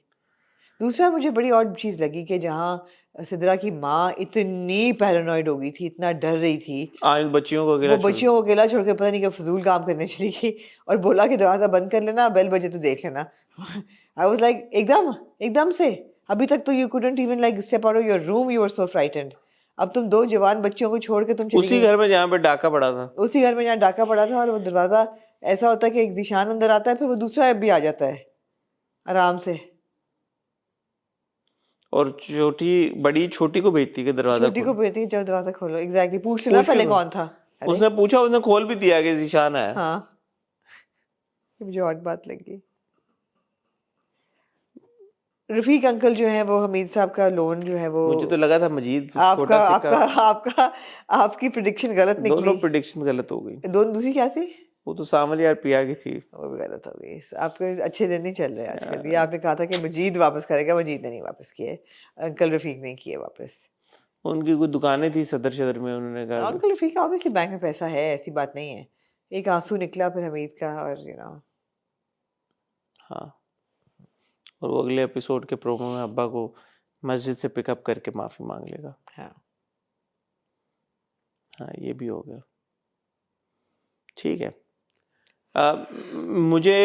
दूसरा मुझे बड़ी और चीज लगी कि जहाँ सिदरा की माँ इतनी पैरानॉइड हो गई थी, इतना डर रही थी, इन बच्चियों को अकेला बच्चियों को अकेला छोड़ के पता नहीं क्या फजूल काम करने चली गई और बोला कि दरवाजा बंद कर लेना, बेल बजे तो देख लेना। आई वाज लाइक एकदम से अभी तक तो you couldn't even like step out of your room, you were so frightened. अब तुम दो जवान बच्चियों को छोड़ के तुम चली उसी घर में जहाँ पे डाका पड़ा था, उसी घर में जहाँ डाका पड़ा था, और वो दरवाजा ऐसा होता है कि एक ज़ीशान अंदर आता है, फिर वो दूसरा भी आ जाता है आराम से, और बड़ी छोटी को भेजती है कि दरवाजा छोटी को भेजती है, जब दरवाजा खोलो। एग्जैक्टली, पूछ लेना पहले कौन था। उसने पूछा, उसने खोल भी दिया कि ज़ीशान है। हाँ, मुझे और बात लगी। रफीक अंकल जो है वो हमीद साहब का लोन जो है वो, मुझे तो लगा था मजीद आपकी प्रिडिक्शन गलत निकली। दोनों प्रिडिक्शन गलत हो गई। दोनों दूसरी क्या थी? वो तो सामल यार पिया की थी, वो भी गलत हो गई। आपके अच्छे दिन नहीं चल रहे आजकल। ये आपने कहा था कि मजीद वापस करेगा, मजीद ने नहीं वापस किए, अंकल रफीक ने किए वापस। उनकी कोई दुकानें थी सदर में, उन्होंने कहा अंकल रफीक का ऑब्वियसली बैंक में पैसा है, ऐसी बात नहीं है। एक आंसू निकला फिर हमीद का, और यू नो। हाँ, और वो अगले एपिसोड के प्रोमो में अब्बा को मस्जिद से पिकअप करके माफी मांग लेगा। हाँ, ये भी हो गया। ठीक है। मुझे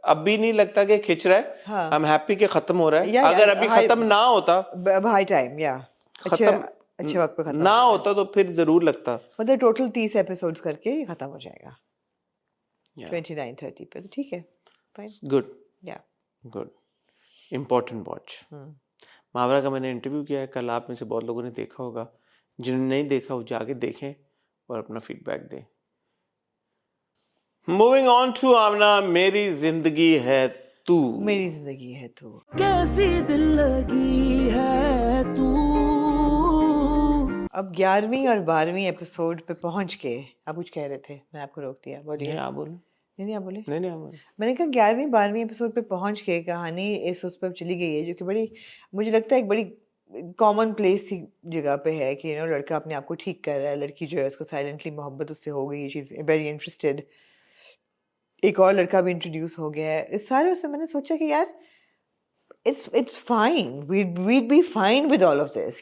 अब भी नहीं लगता कि खिंच रहा है। हाँ। I'm happy कि खत्म हो रहा है। अगर अभी खत्म ना होता, हाई टाइम, या अच्छे वक्त पे खत्म ना होता तो फिर जरूर लगता। मतलब टोटल 30 एपिसोड्स करके खत्म हो जाएगा 29-30 पे, तो ठीक है, फाइन, गुड, या गुड, इम्पोर्टेंट वॉच। मावरा का मैंने इंटरव्यू किया है, कल आप में से बहुत लोगों ने देखा होगा। जिन्होंने नहीं देखा वो जाके देखें और अपना फीडबैक दें। मूविंग ऑन टू आमना, मेरी जिंदगी है तू। मेरी जिंदगी है तू, कैसी दिल लगी है तू। अब 11वीं और 12वीं एपिसोड पे पहुंच के आप कुछ कह रहे थे, मैं आपको रोक दिया, बोलिए। आप बोले। नहीं आप बोले। नहीं आप बोले। मैंने कहा 11वीं 12वीं एपिसोड पे पहुंच के कहानी उस पर चली गई है, जो कि बड़ी, मुझे लगता है एक बड़ी कॉमन प्लेस सी जगह पे है कि लड़का अपने आप को ठीक कर रहा है, लड़की जो है उसको साइलेंटली मोहब्बत उससे हो गई, शी इज वेरी इंटरेस्टेड, एक और लड़का भी इंट्रोड्यूस हो गया है। इस सारे उसमें मैंने सोचा कि यार it's fine, we'd be fine with all of this,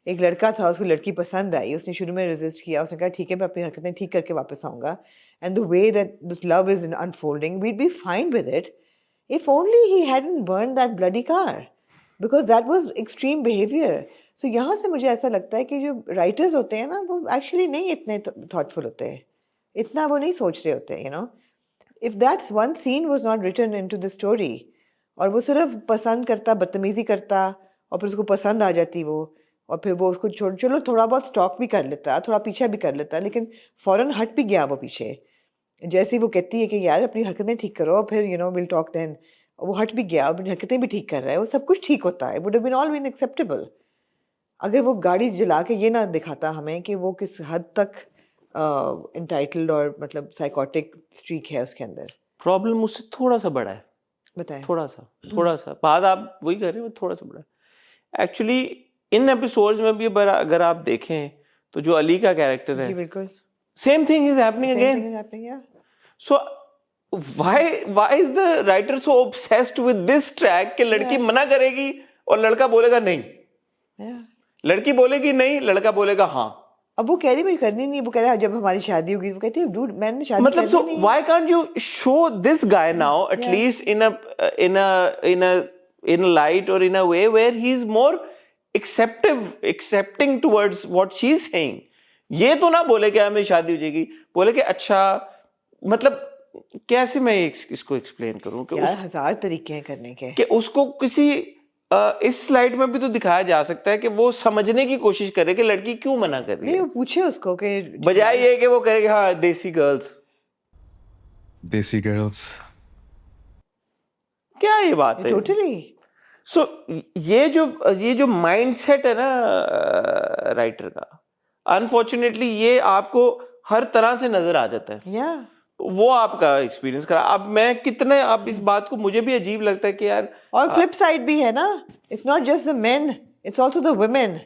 एक लड़का था, उसको लड़की पसंद आई, उसने शुरू में रेजिस्ट किया, उसने कहा ठीक है मैं अपनी हरकतें ठीक करके वापस आऊंगा, and the way that this love is unfolding, we'd be fine with it if only he hadn't burned that bloody car, because that was extreme behavior. So यहाँ से मुझे ऐसा लगता है कि जो राइटर्स होते हैं ना, वो एक्चुअली नहीं इतने थॉटफुल होते हैं, इतना वो नहीं सोच रहे होते, if that one scene was not written into the story, और वो सिर्फ पसंद करता, बदतमीजी करता, और फिर उसको पसंद आ जाती वो, और फिर वो उसको चलो थोड़ा बहुत स्टॉक भी कर लेता, थोड़ा पीछा भी कर लेता, लेकिन फौरन हट भी गया वो पीछे। जैसे वो कहती है कि यार अपनी हरकतें ठीक करो, फिर विल टॉक देन, वो हट भी गया, अपनी हरकतें भी ठीक कर रहा है, वो सब कुछ ठीक होता है, would have been all been acceptable अगर वो गाड़ी जला के ये ना दिखाता हमें कि वो किस हद तक इंटाइटल्ड और मतलब साइकोटिक स्ट्रीक है उसके अंदर। प्रॉब्लम उससे थोड़ा सा बड़ा है, बताएं। थोड़ा सा बात आप वही कर रहे हो, थोड़ा सा बड़ा है एक्चुअली। इन एपिसोड्स में भी अगर आप देखें तो जो अली का कैरेक्टर है, बिल्कुल same thing is happening again. So why is the writer so obsessed with this track कि लड़की मना करेगी और लड़का बोलेगा नहीं, लड़की बोलेगी नहीं, लड़का बोलेगा हाँ। अब वो कह रही मुझे करनी नहीं, वो कह रहा है जब हमारी शादी होगी, वो कहती है डूड मैंने शादी मतलब so why can't you show this guy now at least in a light or in a way where he's more accepting towards what she's saying। ये तो ना बोले कि हमें शादी हो जाएगी, बोले कि अच्छा, मतलब कैसे मैं इसको एक्सप्लेन करूं कि यार हजार तरीके हैं करने के, कि उसको किसी इस स्लाइड में भी तो दिखाया जा सकता है कि वो समझने की कोशिश करे कि लड़की क्यों मना कर रही है। नहीं, वो पूछे उसको कि बजाय ये कि वो कहे हाँ देसी गर्ल्स, क्या ये बात है टोटली। सो ये जो माइंडसेट है ना राइटर का, अनफॉर्चुनेटली ये आपको हर तरह से नजर आ जाता है। या वो आपका एक्सपीरियंस करा। अब मैं कितने, अब इस बात को मुझे भी अजीब लगता है कि यार, और फ्लिप साइड भी है ना, it's not just the main, it's also the women.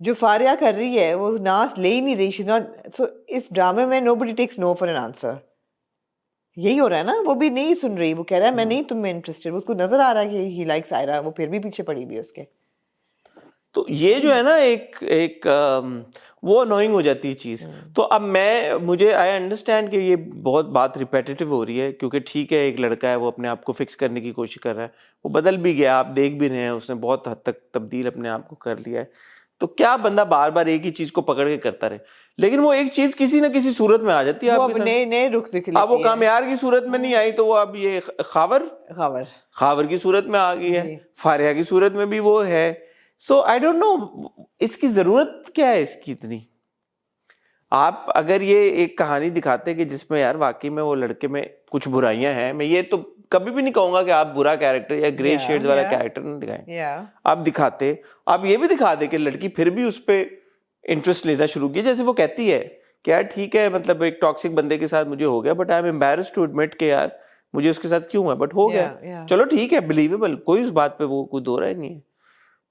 जो फारिया कर रही है वो नास ले ही नहीं रही, शी नॉट, सो इस ड्रामे में nobody takes no for an answer. यही हो रहा है ना, वो भी नहीं सुन रही, वो कह रहा है मैं नहीं तुम में इंटरेस्टेड, उसको नजर आ रहा है कि ही लाइक्स आयरा, वो फिर भी पीछे पड़ी हुई है उसके। तो ये जो है ना एक वो अनोइंग हो जाती है चीज। तो अब मुझे आई अंडरस्टैंड कि ये बहुत बात रिपीटेटिव हो रही है, क्योंकि ठीक है एक लड़का है वो अपने आप को फिक्स करने की कोशिश कर रहा है, वो बदल भी गया, आप देख भी रहे हैं, उसने बहुत हद तक तब्दील अपने आप को कर लिया है। तो क्या बंदा बार बार एक ही चीज को पकड़ के करता रहे, लेकिन वो एक चीज किसी ना किसी सूरत में आ जाती है, वो नए रुख दिख लेती है। अब वो कामयार की सूरत में नहीं आई तो वो अब ये खावर की सूरत में आ गई है, फारिया की सूरत में भी वो है। सो आई डोंट नो इसकी जरूरत क्या है इसकी इतनी। आप अगर ये एक कहानी दिखाते कि जिसमें यार वाकई में वो लड़के में कुछ बुराइयां हैं, मैं ये तो कभी भी नहीं कहूंगा कि आप बुरा कैरेक्टर या ग्रे शेड्स वाला कैरेक्टर नहीं दिखाएं, आप दिखाते, आप ये भी दिखा दे कि लड़की फिर भी उस पर इंटरेस्ट लेना शुरू किया, जैसे वो कहती है कि यार ठीक है, मतलब एक टॉक्सिक बंदे के साथ मुझे हो गया, but I am embarrassed to admit कि यार मुझे उसके साथ क्यों हुआ, बट हो गया, चलो ठीक है, बिलीवेबल, कोई उस बात पे वो कोई दो राय नहीं है।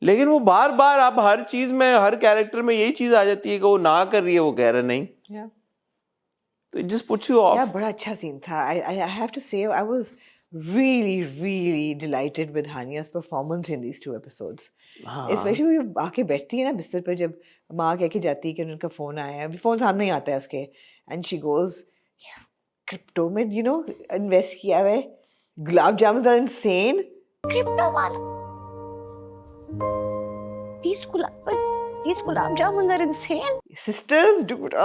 लेकिन वो बार बार आप हर चीज में, हर कैरेक्टर में यही चीज आ जाती है कि वो ना कर रही है, वो कह रहा नहीं, तो it just puts you of. बड़ा अच्छा सीन था। I have to say I was really delighted with Hania's performance in these 2 episodes. Especially वो आके बैठती है ना बिस्तर पर, जब माँ कह के जाती है कि उनका फोन आया है, अभी फोन सामने ही आता है उसके, and she goes, क्रिप्टो में इन्वेस्ट किया है, gulab jamun are insane, crypto वाला, these gulab jamuns are insane. Sisters, dude,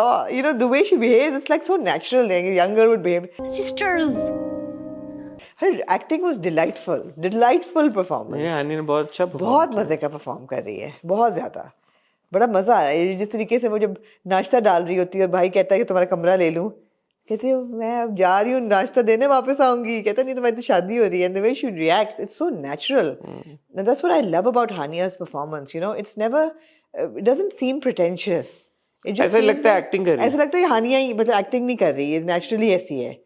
the way she behaves, it's like so natural. Like a young girl would behave. Sisters. Her acting was delightful performance. Honey ने बहुत अच्छा बहुत मजे का perform कर रही है, बहुत ज्यादा, बड़ा मजा आया। जिस तरीके से वो जब नाश्ता डाल रही होती है और भाई कहता है कि तुम्हारा कमरा ले लूं, कहती है मैं अब जा रही हूँ नाश्ता देने, वापस आऊंगी, कहता नहीं तुम्हारी तो शादी हो रही है, and the way she reacts, it's so natural. And that's what I love about Hania's performance. It's never, it doesn't seem pretentious. ऐसा लगता है एक्टिंग कर रही है, ऐसा लगता है हानिया ही मतलब एक्टिंग नहीं कर रही है, नेचुरली ऐसी है,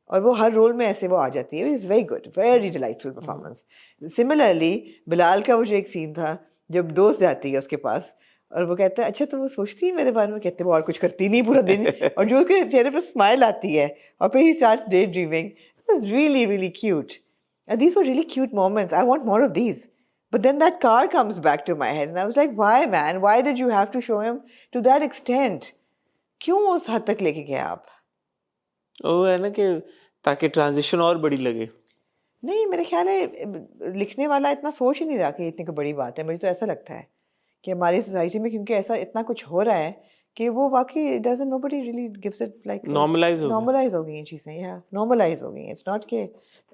और वो हर रोल में ऐसे वो आ जाती है। It's very good, very delightful performance. Similarly Bilal का वो जो एक सीन था जब दोस्त जाती है उसके पास और वो कहता है अच्छा तो वो सोचती है मेरे बारे में, कहते वो और कुछ करती नहीं पूरा दिन, और जो उसके चेहरे पे स्माइल आती है और फिर he starts day dreaming. It was really really cute. These were really cute moments. I want more of these. But then that car comes back to my head and I was like, why man? Why did you have to show him to that extent? क्यों उस हद तक लेके गए आप? वो है ना कि ताकि ट्रांजिशन और बड़ी लगे. नहीं, मेरे ख्याल है लिखने वाला इतना सोच ही नहीं रहा कि इतनी कोई बड़ी बात है. मुझे तो ऐसा लगता है कि हमारी सोसाइटी में क्योंकि ऐसा इतना कुछ हो रहा है कि वो वाकई doesn't nobody really gives it like Normalize हो गया. normalize हो गई ये चीज़ें. या normalize हो गई. It's not कि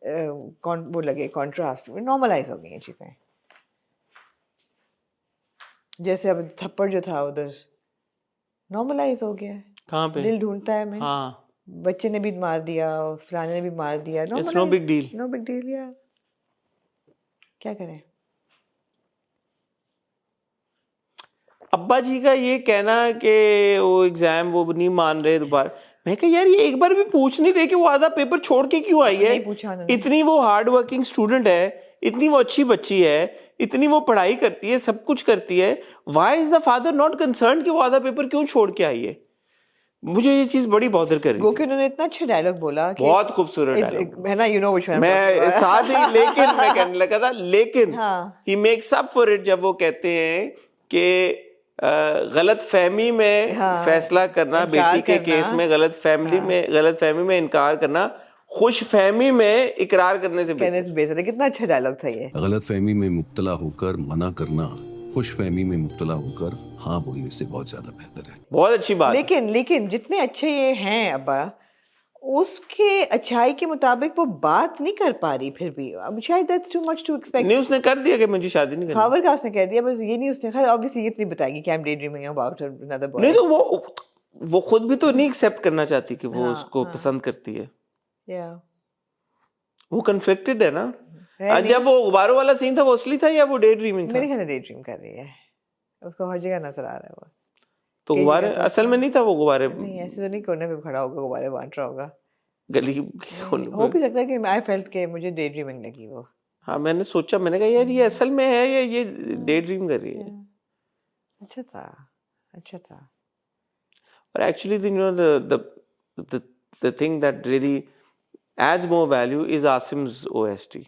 वो लगे contrast, normalize हो गई ये चीज़ें. जैसे अब थप्पड़ जो था उधर normalize हो गया है. कहाँ पे? दिल ढूंढता है मैं. हाँ. बच्चे ने भी मार दिया, फलाने ने भी मार दिया. It's no big deal. No big deal, yeah. क्या करें? अब्बा जी का ये कहना कि वो एग्जाम वो नहीं मान रहे दोबारा, मैं कहा यार ये एक बार भी पूछ नहीं रहे कि वो आधा पेपर छोड़ के क्यों आई है. नहीं पूछा उन्होंने. इतनी वो हार्ड वर्किंग स्टूडेंट है, इतनी वो अच्छी बच्ची है, इतनी वो पढ़ाई करती है, सब कुछ करती है. Why is the father not concern कि वो आधा पेपर क्यों छोड़ के आई है? मुझे ये चीज बड़ी बॉदर कर रही वो थी. कि उन्होंने इतना अच्छा डायलॉग बोला कि बहुत खूबसूरत डायलॉग है ना, यू नो व्हिच वन. मैं साथ ही लेकिन मैं कहने लगा था लेकिन हाँ. He makes up for it जब वो कहते हैं कि गलत फहमी में हाँ, फैसला करना, इनकार बेटी के करना. केस में गलत फहमी में इनकार करना खुश फहमी में इकरार करने से बेहतर. कहने से बेहतर है. कितना अच्छा डायलॉग था ये. गलत फहमी में मुब्तला होकर मना करना खुश फहमी में मुब्तला होकर हाँ बोलने से बहुत ज्यादा बेहतर है. बहुत अच्छी बात. लेकिन जितने अच्छे ये हैं अब्बा, उसके अच्छाई के मुताबिक वो बात नहीं कर पा रही फिर भी. अब शायद that's too much to expect. नहीं उसने कर दिया कि मुझे शादी नहीं करनी. खावर का उसने कह दिया, बस ये नहीं उसने. खैर ऑब्वियसली ये नहीं बताएगी कि I am day dreaming about another boy. नहीं तो वो खुद भी तो नहीं एक्सेप्ट करना चाहती कि वो हाँ, उसको हाँ. पसंद करती है. या वो कन्फ्लिक्टेड है ना. है आज नहीं. जब वो गुब्बारों वाला सीन था वो असली था या वो डे ड्रीमिंग था? मेरे ख्याल में डे ड्रीम कर रही है. उसको हर जगह नजर आ रहा है वो. तो कई गुब्बारे जगह तो असल में नहीं था वो गुब्बारे नहीं, ऐसे तो नहीं कोने पे खड़ा होगा गुब्बारे बांट रहा होगा. गली हो भी सकता है कि आई फेल्ट के मुझे डे ड्रीमिंग लगी वो. हाँ मैंने सोचा, मैंने कहा यार ये असल में है या ये डे ड्रीम कर रही है. अच्छा था. और actually you know the thing that really adds more value is Asim's OST.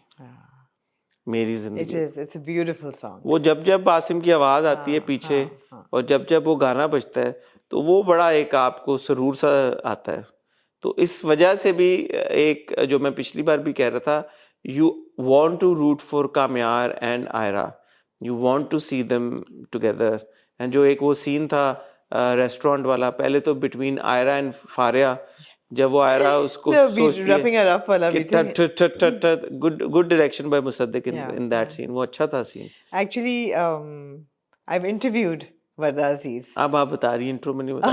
मेरी जिंदगी. It's a beautiful song. वो जब आसिम की आवाज आती है पीछे और जब वो गाना बजता है तो वो बड़ा एक आपको सरूर सा आता है. तो इस वजह से भी एक जो मैं पिछली बार भी कह रहा था, you want to root for Kamyar and Ayra, you want to see them together. And जो एक वो सीन था रेस्टोरेंट वाला, पहले तो बिटवीन आयरा एंड फारिया, जब वो आयरा उसको good direction by Musaddiq in that scene. वो अच्छा था scene. Actually I have interviewed Warda Aziz. अब आप बता रही, इंट्रो में नहीं बता.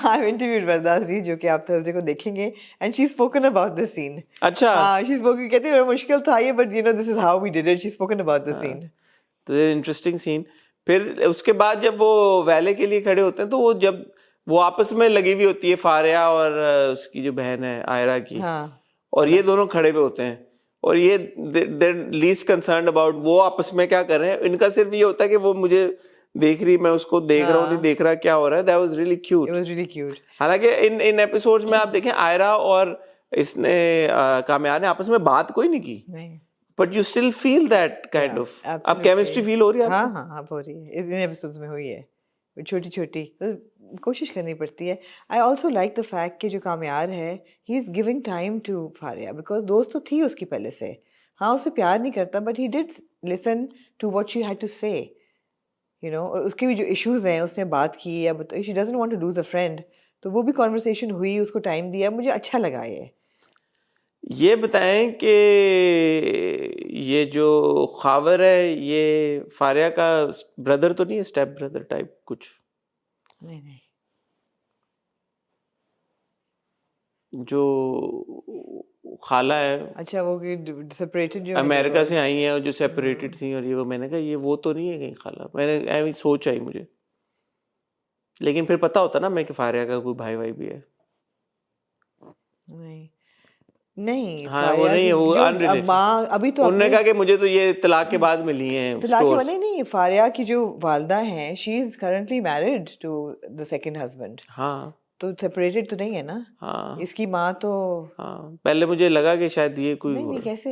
आई हैव इंटरव्यूड वरदा अजीज जो कि आप थर्सडे को देखेंगे, and she spoken about the scene. अच्छा. शी स्पोकन, कहती है मुश्किल था ये, but you know this is how we did it. She spoken about the scene. तो इंटरेस्टिंग सीन. फिर उसके बाद जब वो वैले के लिए खड़े होते हैं तो वो जब वो आपस में लगी हुई होती है फारिया और उसकी जो बहन है आयरा की, और ये दोनों खड़े हुए होते हैं और ये दे लीस्ट कंसर्न्ड अबाउट वो आपस में क्या कर रहे हैं. इनका सिर्फ ये होता है कि वो मुझे देख रही, मैं उसको देख रहा हूँ, नहीं देख रहा क्या हो रहा है. That was really cute. It was really cute. हालांकि इन एपिसोड्स में आप देखें आयरा और इसने काम्यार ने आपस में बात कोई नहीं की, but you still feel that kind of. अब केमिस्ट्री फील हो रही है. हाँ हो रही है. इन एपिसोड्स में हुई है. छोटी छोटी कोशिश करनी पड़ती है. I also like the fact कि जो काम्यार है he is giving time to Faria, because दोस्त तो थी उसकी पहले से. हाँ उसे प्यार नहीं करता, but he did listen to what she had to say, you know. और उसके भी जो इश्यूज हैं उसने बात की. अब she doesn't want to lose a friend, तो वो भी कॉन्वर्सेशन हुई, उसको टाइम दिया. मुझे अच्छा लगा ये बताएं कि ये जो खावर है ये फारिया का ब्रदर तो नहीं है, स्टेप ब्रदर टाइप कुछ? नहीं. जो खाला है, अच्छा वो सेपरेटेड जो अमेरिका से आई हैं और जो सेपरेटेड थी, और ये वो, मैंने कहा ये वो तो नहीं है कहीं खाला. मैंने ऐसी सोच आई मुझे, लेकिन फिर पता होता ना मैं कि फारिया का कोई भाई भी है. नहीं हाँ वो फारिया नहीं की है, वो जो अनरिलेटेड। माँ अभी तो उन्होंने अपने कहा कि मुझे तो ये तलाक के बाद मिली हैं तलाक के स्टोर्स। बाद नहीं फारिया की जो वालदा हैं she is currently married to the second husband, हाँ तो सेपरेटेड तो नहीं है ना। हाँ इसकी माँ तो हाँ, पहले मुझे लगा कि शायद ये कोई नहीं कैसे,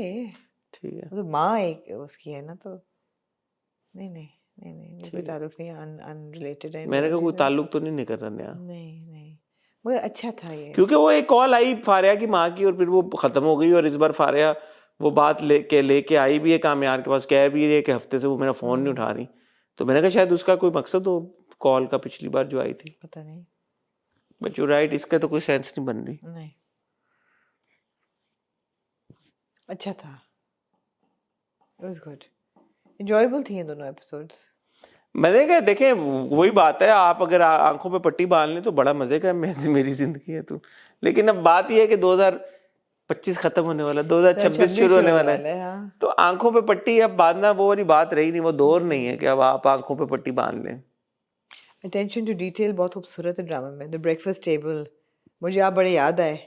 ठीक है वो तो माँ एक उसकी है ना, तो नहीं नहीं नहीं नहीं नहीं, कोई ठीक है। ताल्लुक नहीं, अनरिलेटेड है इन मैंने दोनों कहा कोई चीज़ें। ताल्लुक तो नहीं निकल रहा नया, नहीं नहीं मगर अच्छा था ये। क्योंकि वो एक कॉल आई फारिया की माँ की और फिर वो खत्म हो गई, और इस बार फारिया वो बात लेके आई भी है कामयार के पास, कह भी रही है कि हफ्ते से वो मेरा फोन नहीं उठा रही, तो मैंने कहा शायद उसका कोई मकसद हो कॉल का पिछली बार जो आई थी। पता नहीं बट यू राइट, इसका तो कोई सेंस नहीं बन रही। नहीं अच्छा था, इट वाज गुड, एंजॉयबल थी ये दोनों एपिसोड्स। मजे का देखें, वही बात है, आप अगर आंखों पे पट्टी बांध लें तो बड़ा मजे का मेरी जिंदगी है तो। लेकिन अब बात यह है कि 2025 खत्म होने वाला, 2026 शुरू होने वाला है, हाँ। तो आंखों पे पट्टी अब बांधना वो वाली बात रही नहीं, वो दौर नहीं है कि अब आप आंखों पे पट्टी बांध लें। अटेंशन टू डिटेल बहुत खूबसूरत है ड्रामा में। द ब्रेकफास्ट टेबल मुझे आप बड़े याद आए,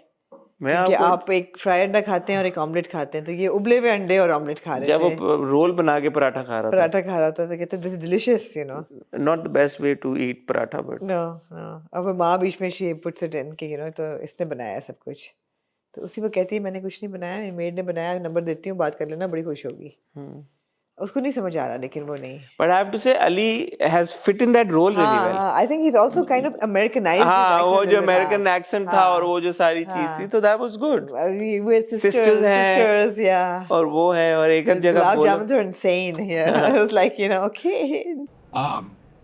मैं क्योंकि आपको आप एक फ्राई अंडा खाते हैं और एक ऑमलेट खाते हैं, तो ये उबले हुए अंडे और ऑमलेट खा रहे जब थे, वो रोल बना के पराठा खा रहा था, पराठा खा रहा था, तो कहते this is delicious you know. Not the best way to eat paratha but no no, अब वो माँ बीच में शी पुट्स इट इन कि यू नो तो इसने बनाया सब कुछ, तो उसी वो कहती है मैंने कुछ नहीं बनाया, मेरी मेड ने बनाया, नंबर देती हूँ बात कर लेना, बड़ी खुश होगी। उसको नहीं समझ आ रहा, लेकिन वो नहीं। But I have to say Ali has fit in that role really well. हाँ I think he is also kind of Americanized. हाँ वो जो अमेरिकन एक्सेंट था और वो जो सारी चीज थी, तो दैट वाज गुड। sisters हैं, sisters yeah, और वो है, और एक जगह gulab बोला jamuns are insane. Yeah, I was like, you know, okay.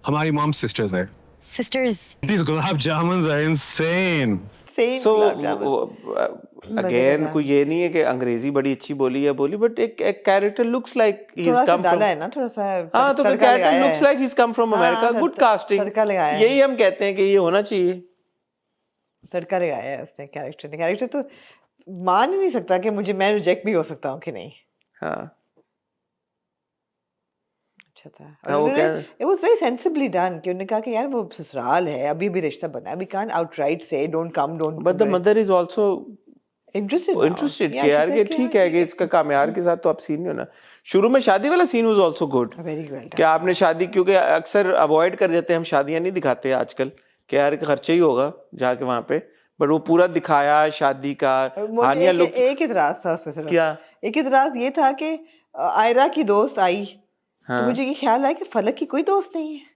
हमारी मॉम सिस्टर्स है। Sisters. These gulab jamuns are insane. Insane so gulab jamun. Again मजेदार। कोई ये नहीं है कि अंग्रेजी बड़ी अच्छी बोली है बोली, बट एक character looks like he is थोड़ा सा कम फ्रॉम, डाला है ना, थोड़ा सा हाँ तो तड़का कैरेक्टर लगाया लुक्स है। Like he is come from America. Good casting, तड़का लगाया है। यही हम कहते हैं कि ये होना चाहिए। तड़का लगाया है उसने कैरेक्टर ने। कैरेक्टर तो मान ही नहीं सकता कि मैं रिजेक्ट भी हो सकता हूँ कि नहीं। हाँ अच्छा था। हाँ, वो क्या it was very sensibly done कि उन्होंने कहा कि यार वो ससुराल है, अभी भी रिश्ता बना है, वी कांट आउटराइट से don't come don't, but the mother is also interested कि यार कि ठीक है कि इसका कामयार के साथ तो आप सीन नहीं होना। शुरू में शादी वाला scene was also good, very well कि आपने शादी, क्योंकि अक्सर अवॉइड कर देते हैं हम, शादियां नहीं दिखाते आजकल कि यार खर्चा ही होगा जाके वहां पे, बट वो पूरा दिखाया शादी का। हानिया लुक एक इतराज था उसमें से। क्या? एक इतराज ये था कि आयरा की दोस्त आई, हाँ। तो मुझे ये ख्याल आया कि फलक की कोई दोस्त नहीं है।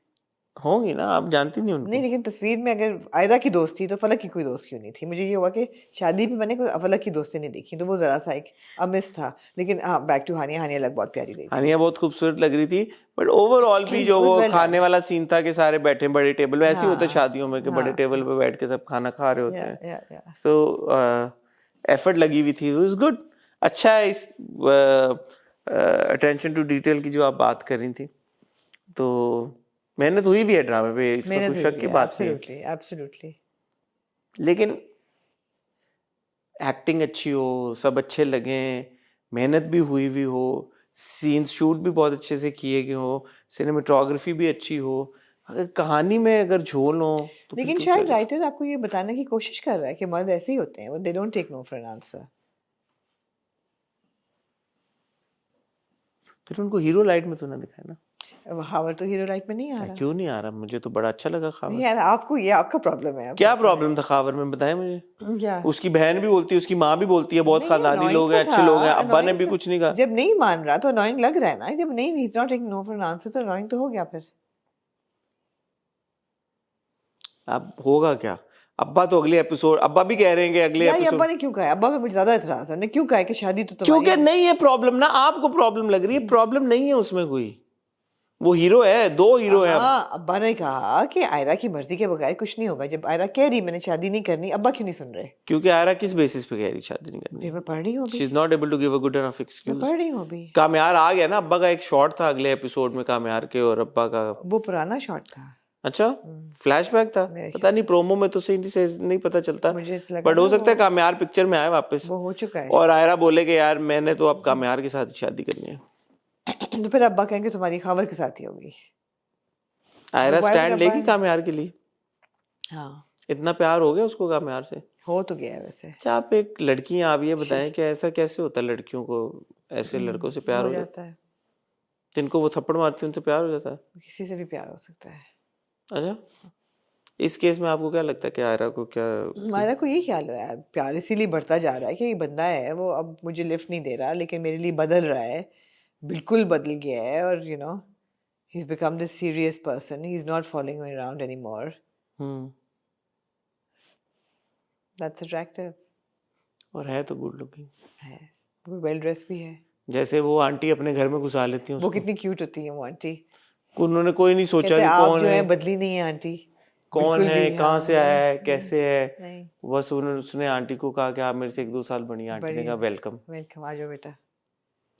होंगी ना, आप जानती नहीं उनको। नहीं, लेकिन तस्वीर में अगर आयरा की दोस्त थी तो फलक की कोई दोस्त क्यों नहीं थी? मुझे ये हुआ कि शादी में मैंने कोई फलक की दोस्ती नहीं देखी, तो वो जरा सा एक अमिस था। लेकिन हाँ, बैक टू हानिया, हानिया लग बहुत प्यारी रही थी। हानिया बहुत खूबसूरत लग रही थी, बट ओवरऑल भी जो वो खाने वाला सीन था कि सारे बैठे बड़े टेबल में, ऐसे ही होता है शादियों में कि बड़े टेबल पे बैठ के सब खाना खा रहे होते हैं, सो एफर्ट लगी हुई थी, वाज गुड। अच्छा है इस अटेंशन टू डिटेल की जो आप बात कर रही थी, तो मेहनत हुई भी है ड्रामे पे, इसमें कुछ शक की बात नहीं। एब्सोल्युटली। लेकिन एक्टिंग अच्छी हो, सब अच्छे लगे, मेहनत भी हुई हो, सीन्स शूट भी बहुत अच्छे से किए गए हो, सिनेमेटोग्राफी भी अच्छी हो, अगर कहानी में अगर झोल हो तो लेकिन शायद राइटर आपको ये बताने की कोशिश कर रहा है कि मर्द ऐसे ही होते हैं, वो they don't take no for an answer. फिर उनको हीरो लाइट में तो ना दिखाया ना। खावर तो हीरो लाइट में नहीं आ रहा। क्यों नहीं आ रहा? मुझे तो बड़ा अच्छा लगा खावर। यार आपको ये आपका प्रॉब्लम है। क्या प्रॉब्लम था खावर में, बताएं मुझे। क्या? उसकी बहन भी बोलती है, उसकी माँ भी बोलती है, बहुत खानदानी लोग हैं, अच्छे लोग हैं, अब्बा ने भी कुछ नहीं कहा। जब नहीं मान रहा तो अनोइंग लग रहा है ना, जब नहीं he's not taking no for an answer तो अनोइंग तो हो गया। फिर अब होगा क्या? अब्बा तो अगले एपिसोड, अब्बा भी कह रहे हैं कि अगले एपिसोड। अब्बा ने क्यों कहा? अब्बा पे मुझे ज्यादा एतराज है। उन्होंने क्यों कहा कि शादी तो क्योंकि नहीं है प्रॉब्लम ना, आपको प्रॉब्लम लग रही है, प्रॉब्लम नहीं है उसमें कोई। वो हीरो है, दो हीरो हैं। अब्बा ने कहा कि आयरा की मर्जी के बगैर कुछ नहीं होगा। जब आयरा कह रही मैंने शादी नहीं करनी, अब्बा क्यों नहीं सुन रहे? क्योंकि आयरा किस बेसिस पे कह रही शादी नहीं करनी? मैं पढ़ रही हूँ, she is not able to give a good enough excuse. पढ़ रही हूँ अभी। कामयार आ गया ना, अब्बा का एक शॉट था अगले एपिसोड में, कामयार के और अब्बा का। वो पुराना शॉट था। अच्छा, फ्लैशबैक था, पता नहीं, प्रोमो में तो सही से नहीं पता चलता, बट हो सकता है कामयार पिक्चर में आए वापस। वो हो चुका है। और आयरा बोले कि यार मैंने तो अब कामयार के साथ शादी करनी है। तो फिर अब्बा कहेंगे तुम्हारी खावर के साथ ही होगी। आयरा स्टैंड लेगी कामयार के लिए। हाँ, इतना प्यार हो गया उसको कामयार से। हो तो गया है वैसे, अच्छा, आप एक लड़की हैं, आप ये बताएं कि ऐसा कैसे होता है लड़कियों को ऐसे लड़कों से प्यार हो हो जाता जाता है, है? जिनको वो थप्पड़ मारती हैं उनसे प्यार हो जाता है? किसी से भी प्यार हो सकता है। अच्छा, इस केस में आपको क्या लगता है कि आयरा को क्या हमारा को ये ख्याल है, प्यार इसीलिए बढ़ता जा रहा है कि ये बंदा है वो अब मुझे लिफ्ट नहीं दे रहा, लेकिन मेरे लिए बदल रहा है, बिल्कुल बदल गया है, और you know he's become this serious person, he's not following me around anymore. Hmm, That's attractive. और है तो गुड लुकिंग, है, वो वेल ड्रेस भी है, जैसे वो आंटी अपने घर में घुसा लेती हैं वो उसको। कितनी क्यूट होती है वो आंटी, उन्होंने कोई नहीं सोचा कहते कि आप कौन जो है, है बदली नहीं है आंटी, कौन बिल्कुल है, भी, कहाँ हाँ, से आया है, कैसे है। नहीं, बस उसने आंटी को कहा कि आप मेरे से 1-2 साल बड़ी हैं। आंटी ने बढ़िया, कहा वेलकम। वेलकम, आ जाओ बेटा,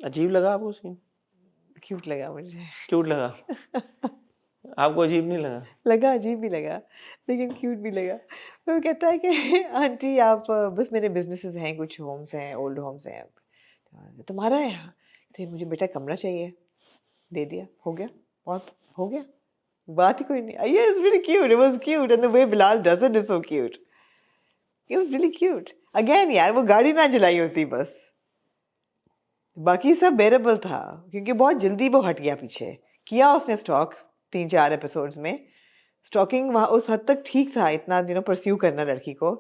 अजीब लगा आपको सीन? क्यूट लगा मुझे। क्यूट लगा? आपको अजीब नहीं लगा? लगा, अजीब भी लगा, लेकिन क्यूट भी लगा। तो वो कहता है कि आंटी आप बस मेरे बिजनेसेस हैं, कुछ होम्स हैं, ओल्ड होम्स हैं, तुम्हारा है यहाँ, तो मुझे बेटा कमरा चाहिए, दे दिया, हो गया, बहुत हो गया, बात ही कोई नहीं। ये is really cute, it was cute, and the way Bilal does it is so cute, it was really cute. Again यार वो गाड़ी ना जलाई होती बस, बाकी सब बेरेबल था, क्योंकि बहुत जल्दी वो हट गया पीछे, किया उसने स्टॉक 3-4 एपिसोड्स में, स्टॉकिंग वहाँ उस हद तक ठीक था, इतना परस्यू करना लड़की को,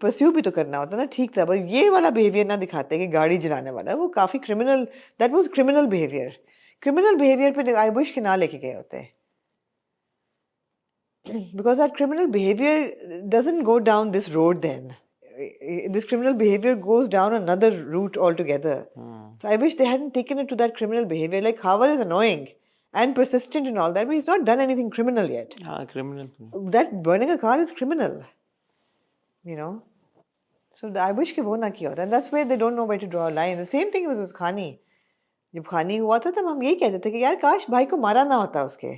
परस्यू भी तो करना होता ना, ठीक था, बस ये वाला बिहेवियर ना दिखाते कि गाड़ी जलाने वाला, वो काफ़ी criminal, that was criminal behaviour. Criminal behaviour पे आई विश के ना लेके गए होते, because that criminal behaviour doesn't go down this road then, this criminal behavior goes down another route altogether. So I wish they hadn't taken it to that criminal behavior. Like Khawar is annoying and persistent and all that, but he's not done anything criminal yet. हाँ, criminal. That burning a car is criminal, you know. So I wish कि वो ना किया होता, and that's where they don't know where to draw a line. The same thing with Khani. जब खानी हुआ था तब हम यही कहते थे कि यार काश भाई को मारा ना होता, उसके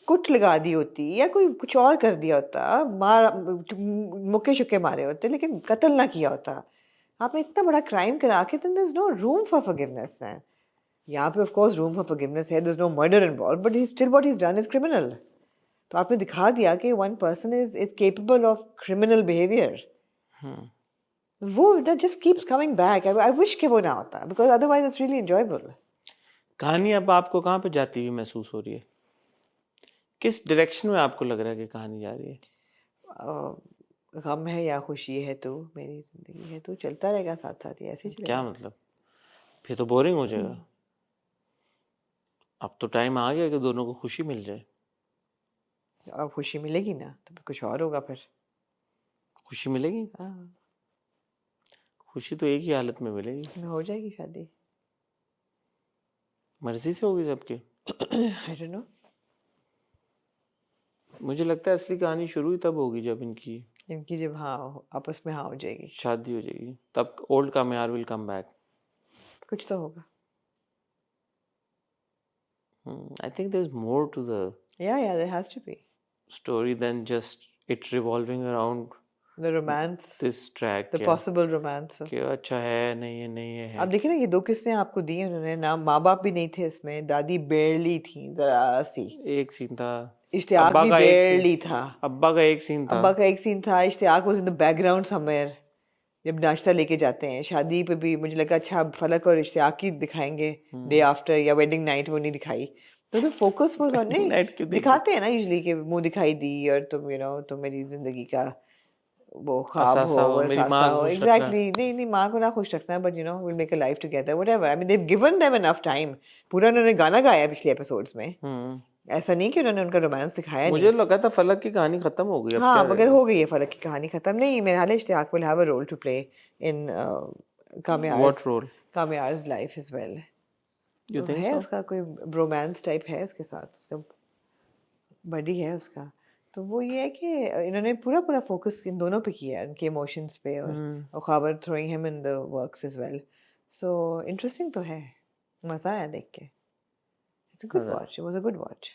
कुट लगा दी होती या कोई कुछ और कर दिया होता, मार मुक्के शुक्के मारे होते, लेकिन कत्ल ना किया होता। आपने इतना बड़ा क्राइम करा के, then there's no room for forgiveness है। यहाँ पे of course room for forgiveness है, there's no murder involved, but still what he's done is criminal. तो आपने दिखा दिया कि one person is capable of criminal behavior. वो that just keeps coming back. I wish कि वो ना होता, because otherwise it's really enjoyable. कहानी अब आपको कहाँ पे जाती हुई महसूस हो रही है? किस डायरेक्शन में आपको लग रहा है कि कहानी जा रही है? गम है या खुशी है तो मेरी जिंदगी है तो चलता रहेगा साथ साथ, ही ऐसे ही क्या मतलब? फिर तो बोरिंग हो जाएगा। अब तो टाइम आ गया कि दोनों को खुशी मिल जाए। अब खुशी मिलेगी ना तो कुछ और होगा फिर। खुशी मिलेगी? हाँ, खुशी तो एक ही हालत में मिलेगी, हो जाएगी शादी, मर्जी से होगी सबकी। I don't know. मुझे लगता है असली कहानी शुरू ही तब होगी जब इनकी जब हाँ आपस में हाँ हो जाएगी, शादी हो जाएगी, तब ओल्ड कामयार विल कम बैक। कुछ तो होगा। I think there's more to the Yeah, there has to be. story than just it revolving around The romance, this track। the possible romance. कि अच्छा है नहीं है नहीं है। अब देखिए ना, ये 2 किस्सें आपको दी उन्होंने ना, माँ बाप भी नहीं थे इसमें, दादी बेरली थी जरा सी, एक सीन था, इश्तियाक भी बेरली था, अब्बा का एक सीन था, अब्बा का एक सीन था, Ishtiaq was in the background somewhere जब नाश्ता लेके जाते हैं। शादी पे भी मुझे लगा अच्छा फलक और इश्तियाक की दिखाएंगे डे आफ्टर या वेडिंग नाइट, वो नहीं दिखाई। तो फोकस वाज ऑन, नहीं दिखाते हैं ना यूजुअली कि मुंह दिखाई दी और तुम तो मेरी जिंदगी का वो ख्वाब हो, मेरी माँ को खुश एग्जैक्टली, नहीं माँ को ना खुश रखना, but will make a life together, whatever. I mean they have given them enough time. पूरा उन्होंने गाना गाया पिछले एपिसोड्स में, ऐसा नहीं कि उन्होंने उनका रोमांस दिखाया। मुझे लगा था फलक की कहानी खत्म हो गई। हाँ, मगर हो गई है फलक की कहानी खत्म। नहीं, मेरे हाल Ishtiaq will have a role to play in Kamyar's life as well. You think है उसका कोई रोमांस टाइप है उसके साथ, उसका बड़ी है उसका। तो वो ये है कि इन्होंने पूरा फोकस इन दोनों पे किया, उनके इमोशंस पे, और खबर throwing him in the works as well. So interesting तो है, मजा आया देख के। It's a good watch, it was a good watch.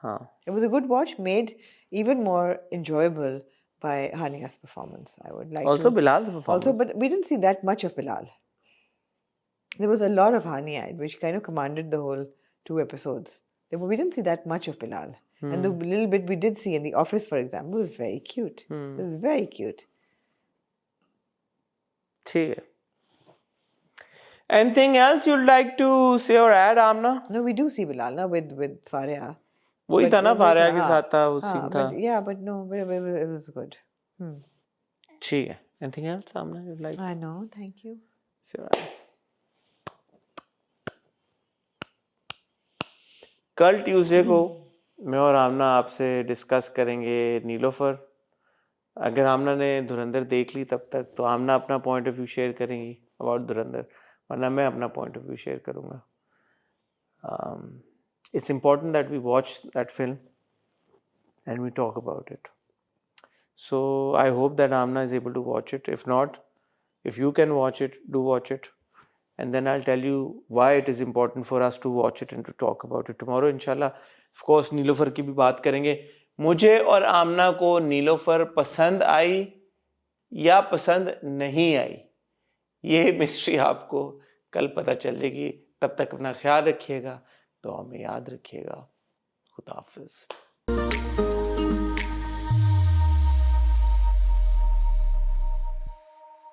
हाँ, It was a good watch, made even more enjoyable by Hania's performance. I would like also to Bilal's performance. also, but we didn't see that much of Bilal. There was a lot of Hania, which kind of commanded the whole 2 episodes. We didn't see that much of Bilal. And the little bit we did see in the office, for example, was very cute. It was very cute. ठीक है. Anything else you'd like to say or add, Amna? No, we do see Bilal ना with Faria. वही था ना, फारिया के हाँ, साथ था वो हाँ, सीन था. but no, it was good. ठीक है. Anything else, Amna, you'd like I know, thank you. to say or add? कल ट्यूसडे को मैं और आमना आपसे डिस्कस करेंगे नीलोफर. अगर आमना ने धुरंधर देख ली तब तक तो आमना अपना पॉइंट ऑफ व्यू शेयर करेंगी अबाउट धुरंधर, वरना मैं अपना पॉइंट ऑफ व्यू शेयर करूँगा. It's important that we watch that film and we talk about it. So I hope that Aamna is able to watch it. If not, if you can watch it, do watch it, and then I'll tell you why it is important for us to watch it and to talk about it tomorrow, inshallah. Of course, Nilofar की भी बात करेंगे. मुझे और आमना को नीलोफर पसंद आई या पसंद नहीं आई, ये मिस्ट्री आपको कल पता चलेगी. तब तक अपना ख्याल रखिएगा, दुआ में याद रखिएगा. खुदा हाफिज़.